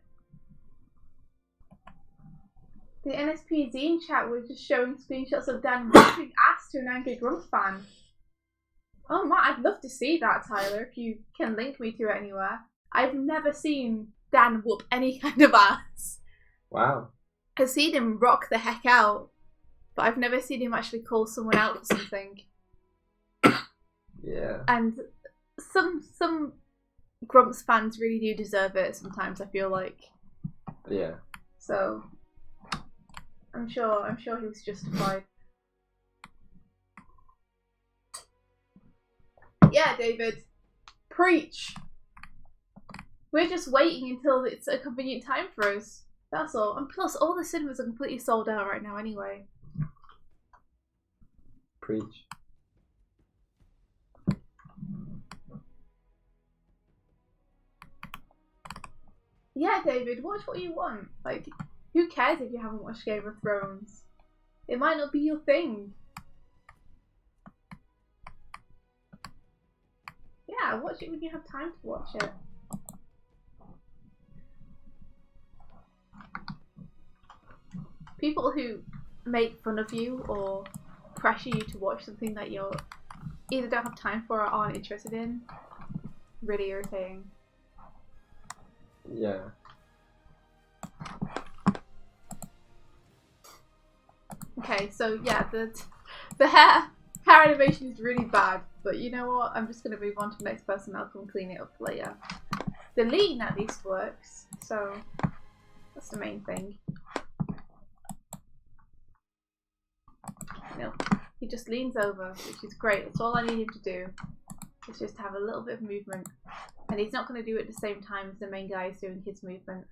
The NSP Zine chat was just showing screenshots of Dan whooping ass to an angry Grumps fan. Oh man, I'd love to see that, Tyler, if you can link me to it anywhere. I've never seen Dan whoop any kind of ass. Wow. I've seen him rock the heck out, but I've never seen him actually call someone out for something. Yeah. And some Grumps fans really do deserve it sometimes, I feel like. Yeah. So I'm sure he was justified. Yeah, David. Preach. We're just waiting until it's a convenient time for us. That's all. And plus, all the cinemas are completely sold out right now anyway. Preach. Yeah, David, watch what you want. Like, who cares if you haven't watched Game of Thrones? It might not be your thing. Yeah, watch it when you have time to watch it. People who make fun of you or pressure you to watch something that you either don't have time for or aren't interested in, really irritating. Yeah. Okay, so yeah, the hair animation is really bad, but you know what? I'm just gonna move on to the next person. I'll come clean it up later. The lean at least works, so that's the main thing. No, he just leans over, which is great. That's all I need him to do. It's just to have a little bit of movement, and he's not going to do it at the same time as the main guy is doing his movement.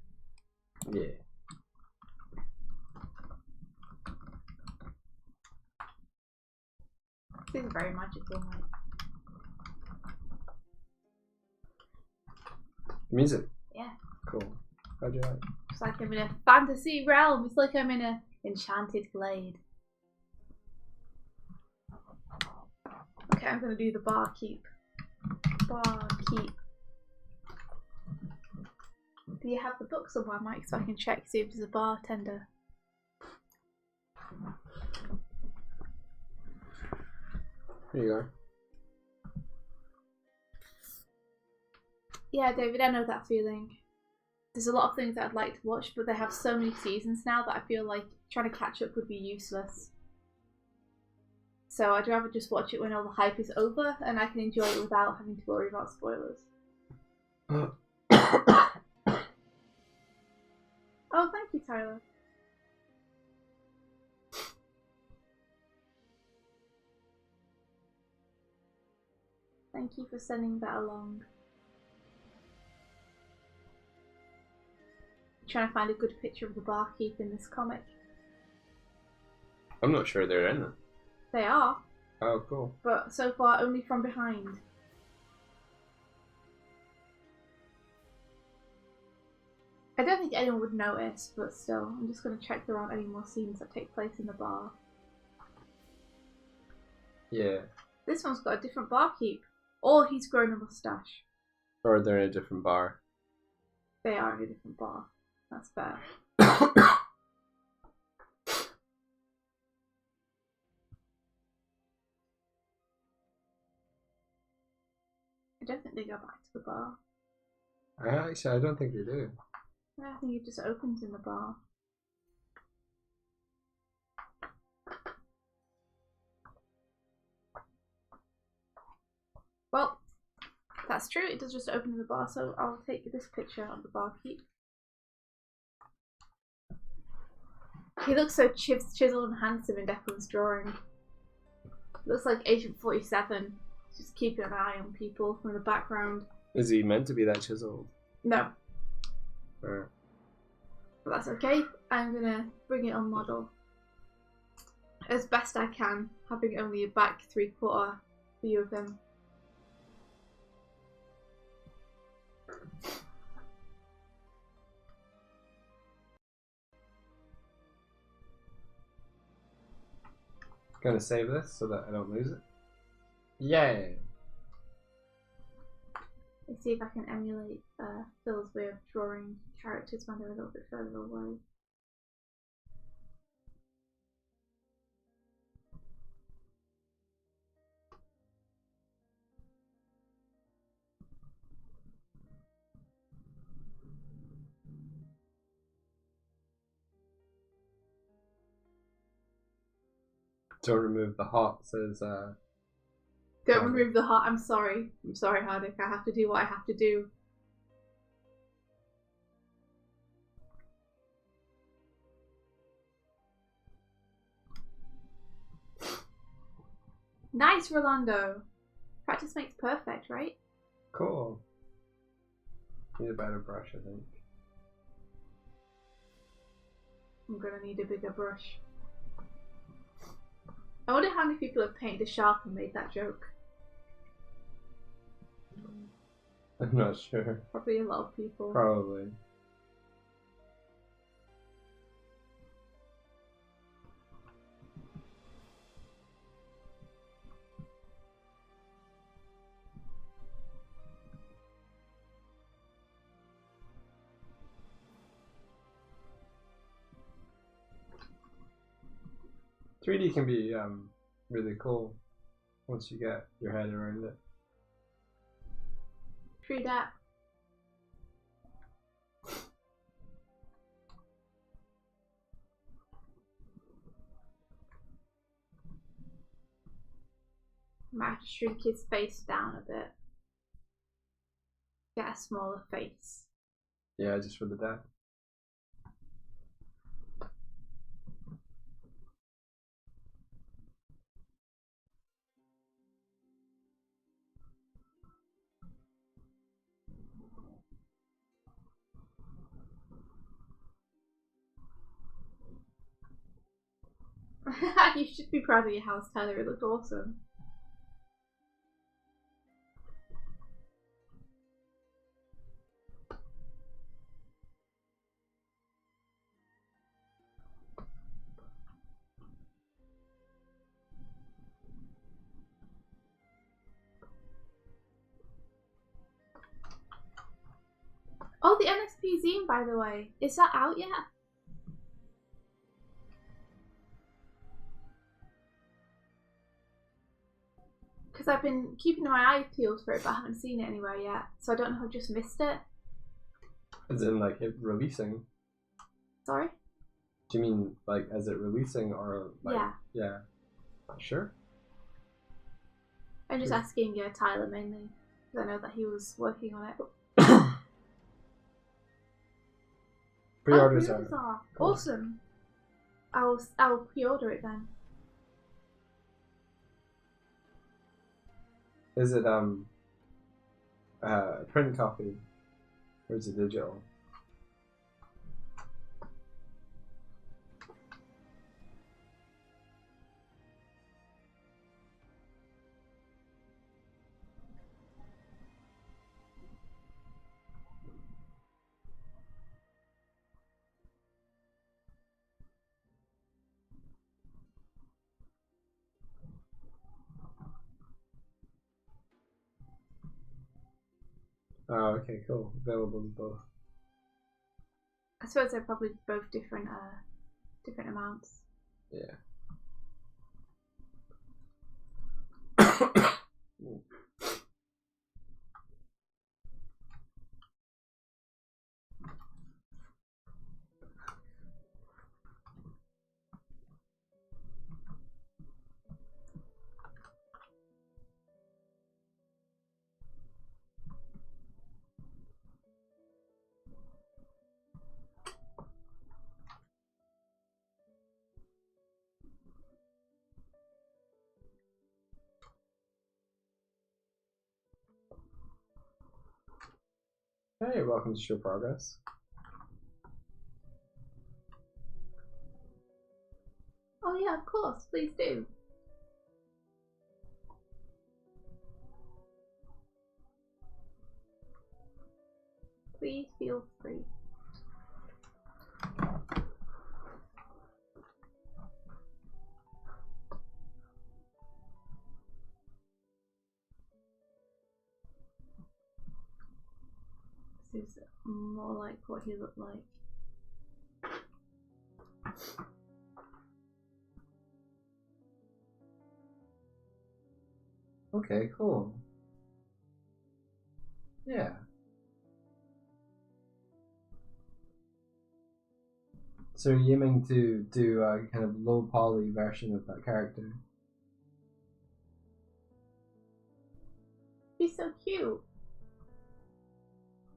Yeah. This is very magical, Mike. Music. Yeah. Cool. How'd you like? It's like I'm in a fantasy realm. It's like I'm in an enchanted glade. Okay, I'm gonna do the barkeep. Barkeep. Do you have the book somewhere, Mike, so I can check, see if there's a bartender? Here you are. Yeah, David, I know that feeling. There's a lot of things that I'd like to watch, but they have so many seasons now that I feel like trying to catch up would be useless. So I'd rather just watch it when all the hype is over and I can enjoy it without having to worry about spoilers. Oh, thank you, Tyler. Thank you for sending that along. I'm trying to find a good picture of the barkeep in this comic. I'm not sure they're in it. They are. Oh, cool. But so far only from behind. I don't think anyone would notice, but still, I'm just going to check there aren't any more scenes that take place in the bar. Yeah. This one's got a different barkeep. Or he's grown a moustache. Or they're in a different bar. They are in a different bar. That's fair. I don't think they go back to the bar. Actually, I don't think they do. Yeah, I think it just opens in the bar. Well, that's true. It does just open in the bar, so I'll take this picture of the barkeep. He looks so chiseled and handsome in Declan's drawing. Looks like Agent 47. Just keeping an eye on people from the background. Is he meant to be that chiseled? No. Or... But that's okay. I'm gonna bring it on model as best I can, having only a back 3/4 view of him. Gonna save this so that I don't lose it. Yay! Let's see if I can emulate Phil's way of drawing characters when they're a little bit further away. Don't remove the hot, says Don't remove the heart. I'm sorry. I'm sorry, Hardick. I have to do what I have to do. Nice, Rolando. Practice makes perfect, right? Cool. Need a better brush, I think. I'm gonna need a bigger brush. I wonder how many people have painted a shark and made that joke. I'm not sure. Probably a lot of people. Probably. .3D can be really cool once you get your head around it. True that. Might have to shrink his face down a bit. Get a smaller face. Yeah, just for the death. You should be proud of your house, Tyler. It looked awesome. Oh, the NXP zine, by the way. Is that out yet? Because Because I've been keeping my eye peeled for it, but I haven't seen it anywhere yet. So I don't know if I've just missed it. As in, like, it releasing? Sorry? Do you mean, like, as it releasing or, like... Yeah. Yeah. Not sure? I'm just asking Tyler mainly, because I know that he was working on it. Pre-orders pre-orders are... are Cool. awesome. I'll pre-order it then. Is it, a print copy? Or is it digital? Oh, okay, cool. Available in both. I suppose they're probably both different amounts. Yeah. Hey, welcome to Show Progress. Oh yeah, of course, please do. Please feel free. This is more like what he looked like. Okay, cool. Yeah. So you're aiming to do a kind of low poly version of that character? He's so cute.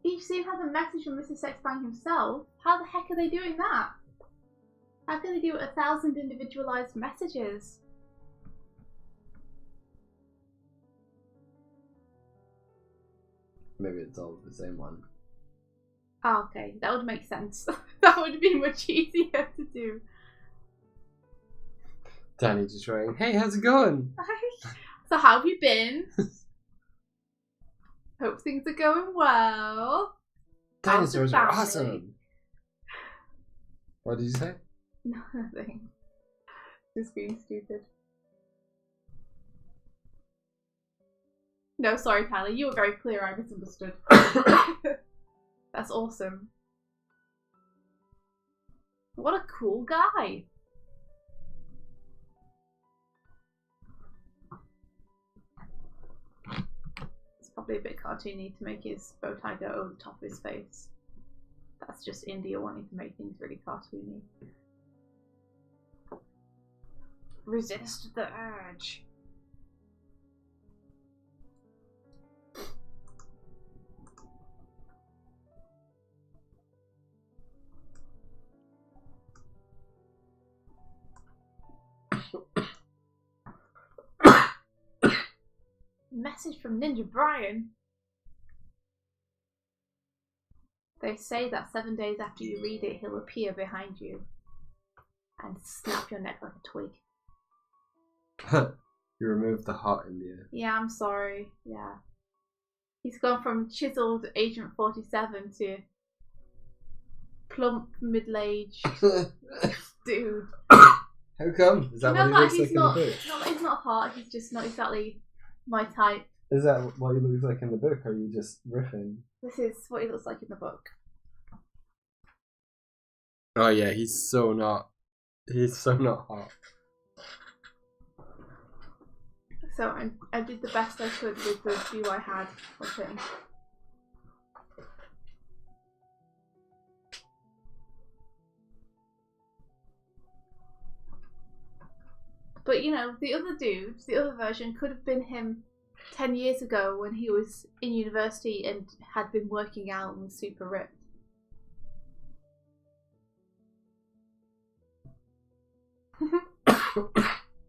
You've seen how the message from Mr. Sexbang himself. How the heck are they doing that? How can they do 1,000 individualized messages? Maybe it's all the same one. Oh, okay, that would make sense. That would be much easier to do. Danny just writing, hey, how's it going? So how have you been? Hope things are going well. Dinosaurs are awesome. What did you say? No, nothing. Just being stupid. No, sorry, Tyler. You were very clear. I misunderstood. That's awesome. What a cool guy. It's probably a bit cartoony to make his bow tie go over the top of his face. That's just India wanting to make things really cartoony. Resist the urge. Message from Ninja Brian. They say that 7 days after you read it, he'll appear behind you and snap your neck like a twig. You removed the hot India. Yeah, I'm sorry. Yeah. He's gone from chiseled Agent 47 to plump, middle-aged dude. How come? Is that what he looks like in the book? No, he's not hot. He's just not exactly my type. Is that what he looks like in the book, or are you just riffing? This is what he looks like in the book. Oh yeah, he's so not hot. So I did the best I could with the view I had of him. But you know, the other dude, the other version could have been him 10 years ago when he was in university and had been working out and was super ripped.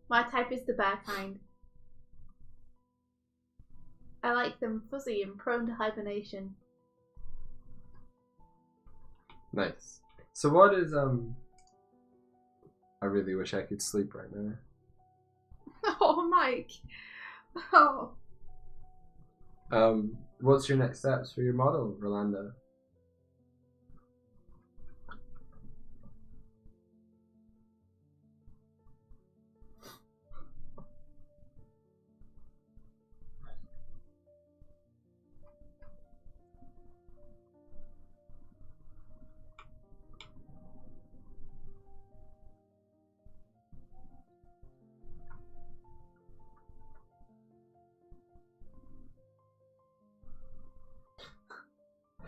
My type is the bear kind. I like them fuzzy and prone to hibernation. Nice. So what is I really wish I could sleep right now. Oh, Mike. Oh. What's your next steps for your model, Rolanda?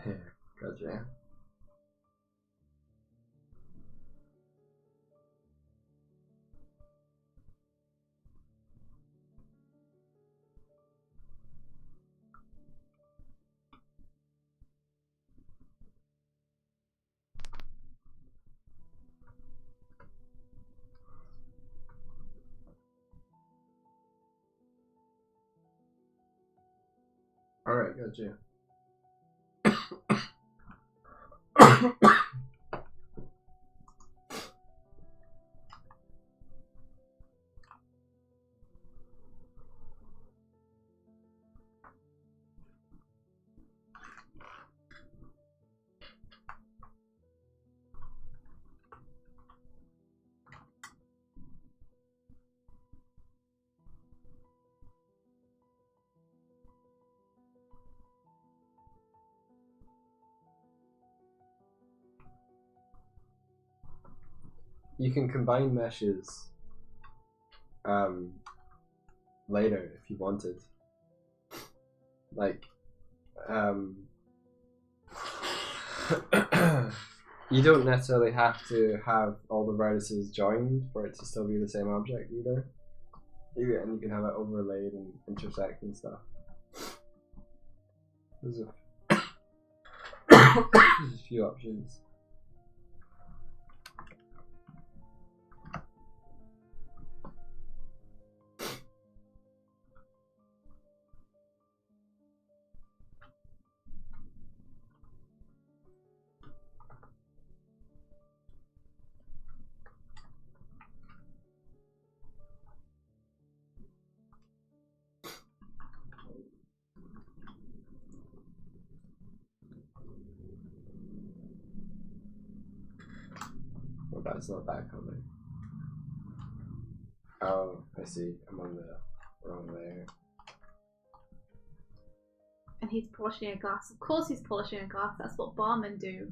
Yeah, gotcha. Alright, gotcha. You can combine meshes later if you wanted. Like you don't necessarily have to have all the vertices joined for it to still be the same object either. And you can have it overlaid and intersect and stuff. There's a few options. Well, that's not that color. Oh, I see. I'm on the wrong layer. And he's polishing a glass. Of course he's polishing a glass. That's what barmen do.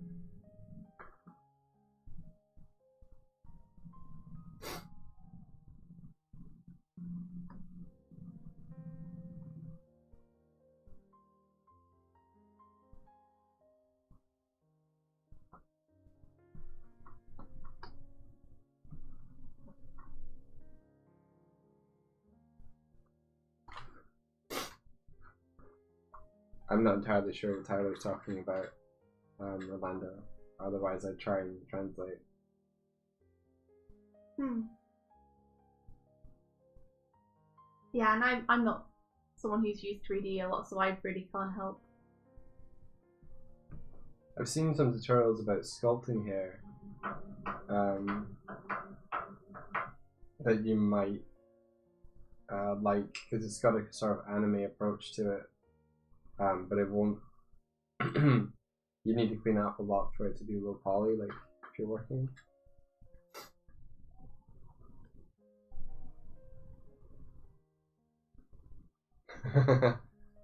I'm not entirely sure what Tyler's talking about, Rolando. Otherwise, I'd try and translate. Yeah, and I'm not someone who's used 3D a lot, so I really can't help. I've seen some tutorials about sculpting hair that you might like, because it's got a sort of anime approach to it, but it won't. You need to clean it up a lot for it to be low poly, like if you're working.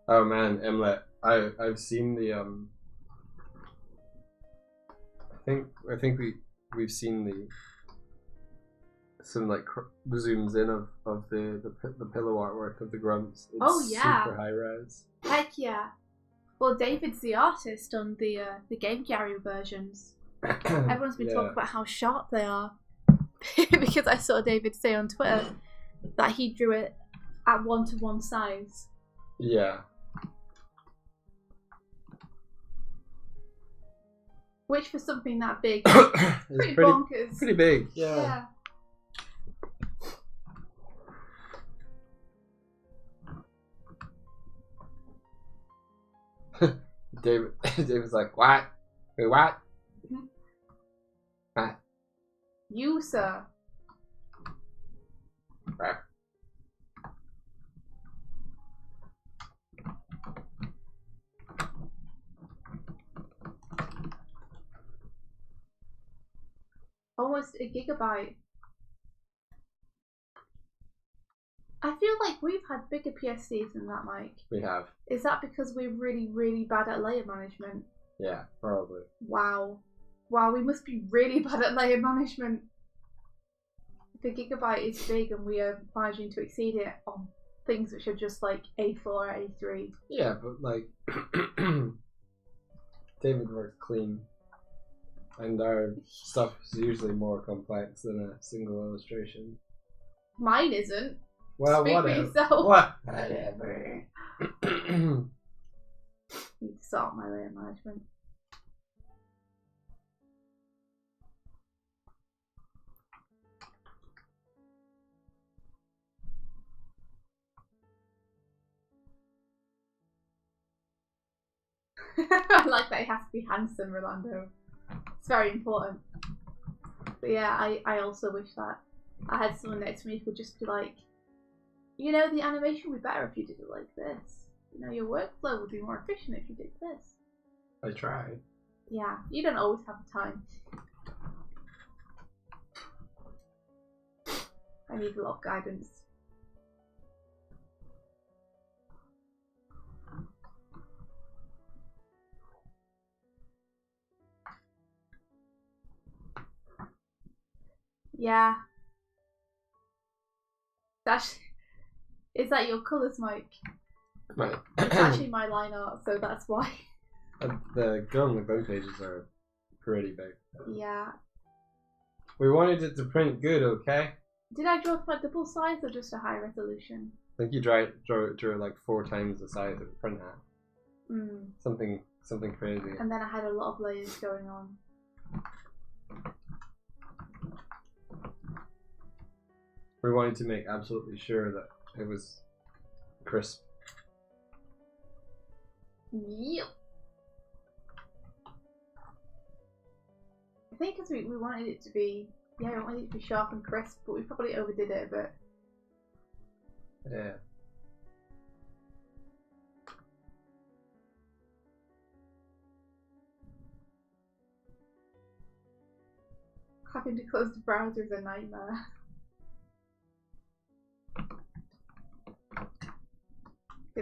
Oh man, Imlet. I've seen the I think we've seen the some like zooms in of the pillow artwork of the Grumps. It's Oh, yeah. super high res. Heck yeah. Well, David's the artist on the Game Gallery versions. Everyone's been talking about how sharp they are. Because I saw David say on Twitter that he drew it at 1-to-1 size. Yeah. Which for something that big is pretty bonkers. Pretty big, yeah. David's like, what? Wait, what? What? You, sir. Right. Almost a gigabyte. I feel like we've had bigger PSCs than that, Mike. We have. Is that because we're really, really bad at layer management? Yeah, probably. Wow. Wow, we must be really bad at layer management. The gigabyte is big and we are managing to exceed it on things which are just like A4 or A3. Yeah, but like David works clean. And our stuff is usually more complex than a single illustration. Mine isn't. Well, Speak whatever. for yourself. Whatever. Need to sort my layer management. I like that it has to be handsome, Rolando. It's very important. But yeah, I also wish that I had someone next to me who could just be like, you know, the animation would be better if you did it like this. You know, your workflow would be more efficient if you did this. I tried. Yeah, you don't always have the time. I need a lot of guidance. Yeah. Is that your colours, Mike? Right. It's actually my line art, so that's why. The girl and the glow pages are pretty big. Yeah. We wanted it to print good, okay? Did I draw for double size or just a high resolution? I think you drew like 4 times the size of the print hat. Mm. Something crazy. And then I had a lot of layers going on. We wanted to make absolutely sure that it was crisp. Yep. I think because we wanted it to be, we wanted it to be sharp and crisp, but we probably overdid it a bit. Yeah. Having to close the browser is a nightmare.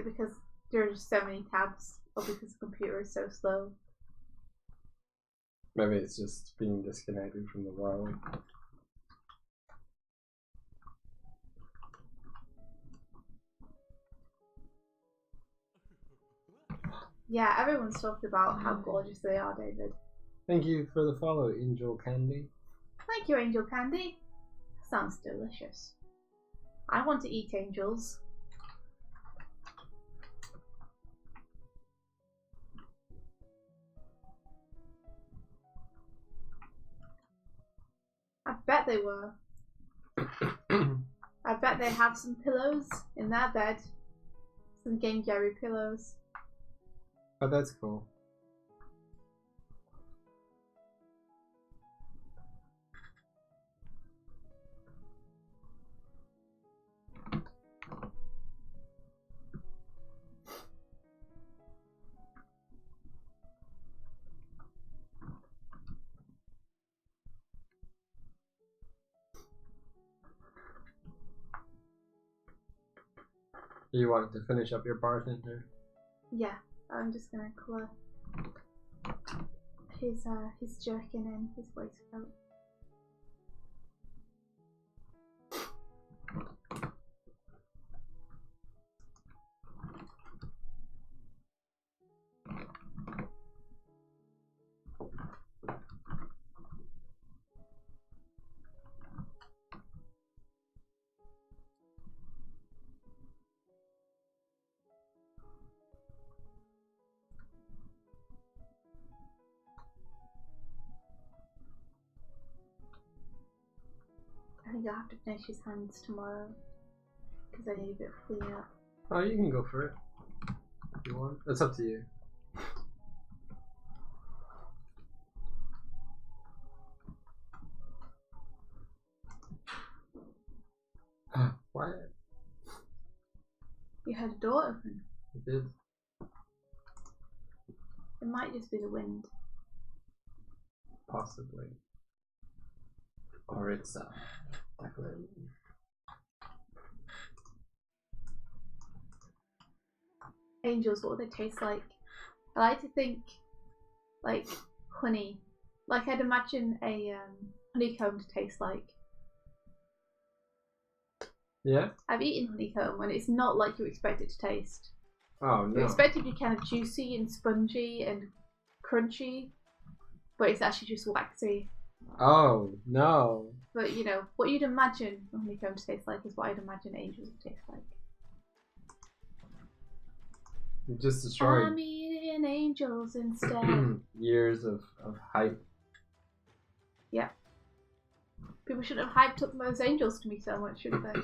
Because there are just so many tabs, or because the computer is so slow. Maybe it's just being disconnected from the world. Yeah, everyone's talking about how gorgeous they are, David. Thank you for the follow, Angel Candy. Thank you, Angel Candy. Sounds delicious. I want to eat angels. I bet they were. I bet they have some pillows in their bed. Some Game Gallery pillows. Oh, that's cool. You wanted to finish up your bartender? Yeah, I'm just gonna colour his jerkin in his waistcoat. think I'll have to finish his hands tomorrow because I need a bit of cleaning up. Oh, you can go for it if you want. It's up to you. Quiet. You had a door open. I did. It might just be the wind. Possibly. Or it's Declan. Angels, what would they taste like? I like to think like honey. Like I'd imagine a honeycomb to taste like. Yeah? I've eaten honeycomb and it's not like you expect it to taste. Oh no. You expect it to be kind of juicy and spongy and crunchy, but it's actually just waxy. Oh no. But you know, what you'd imagine a honeycomb to taste like is what I'd imagine angels would taste like. You just destroyed I'm eating angels instead. years of hype. Yeah. People shouldn't have hyped up those angels to me so much, should they?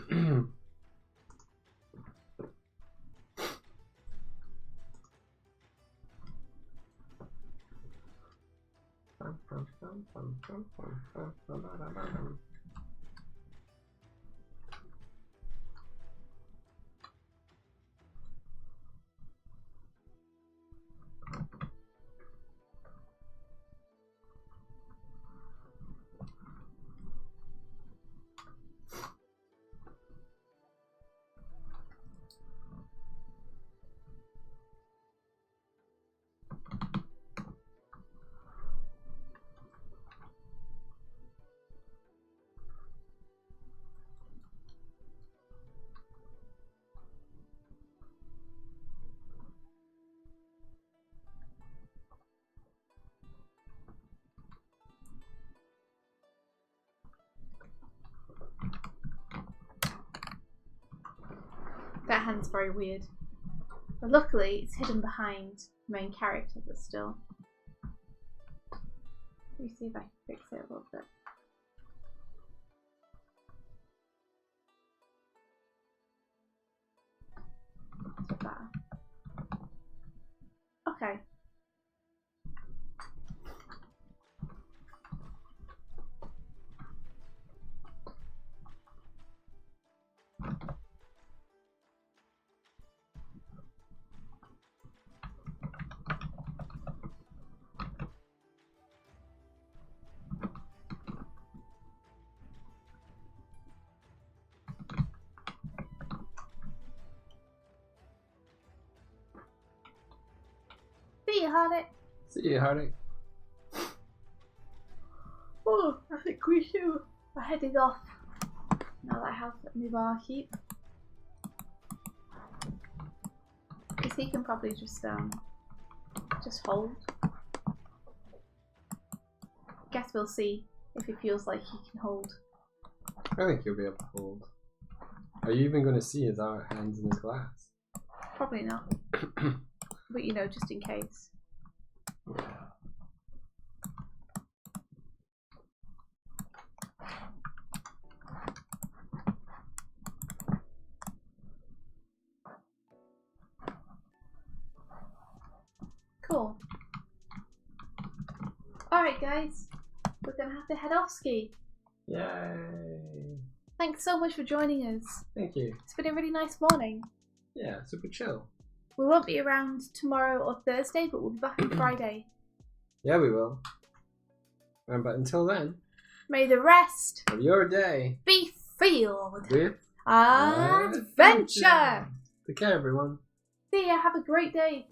That hand's very weird. But luckily, it's hidden behind the main character, but still. Let me see if I can fix it a little bit. Is it better? Okay. See you, Hardy. See you, Hardy. Oh, I think we should. We're heading off. Now that I have a new barkeep. Because he can probably just hold. Guess we'll see if he feels like he can hold. I think he'll be able to hold. Are you even going to see his hands in his glass? Probably not. But you know, just in case. Yeah. Cool. Alright guys, we're gonna have to head off ski. Yay! Thanks so much for joining us. Thank you. It's been a really nice morning. Yeah, super chill. We won't be around tomorrow or Thursday, but we'll be back on Friday. Yeah, we will. But until then, may the rest of your day be filled with adventure. Take care, everyone. See ya, have a great day.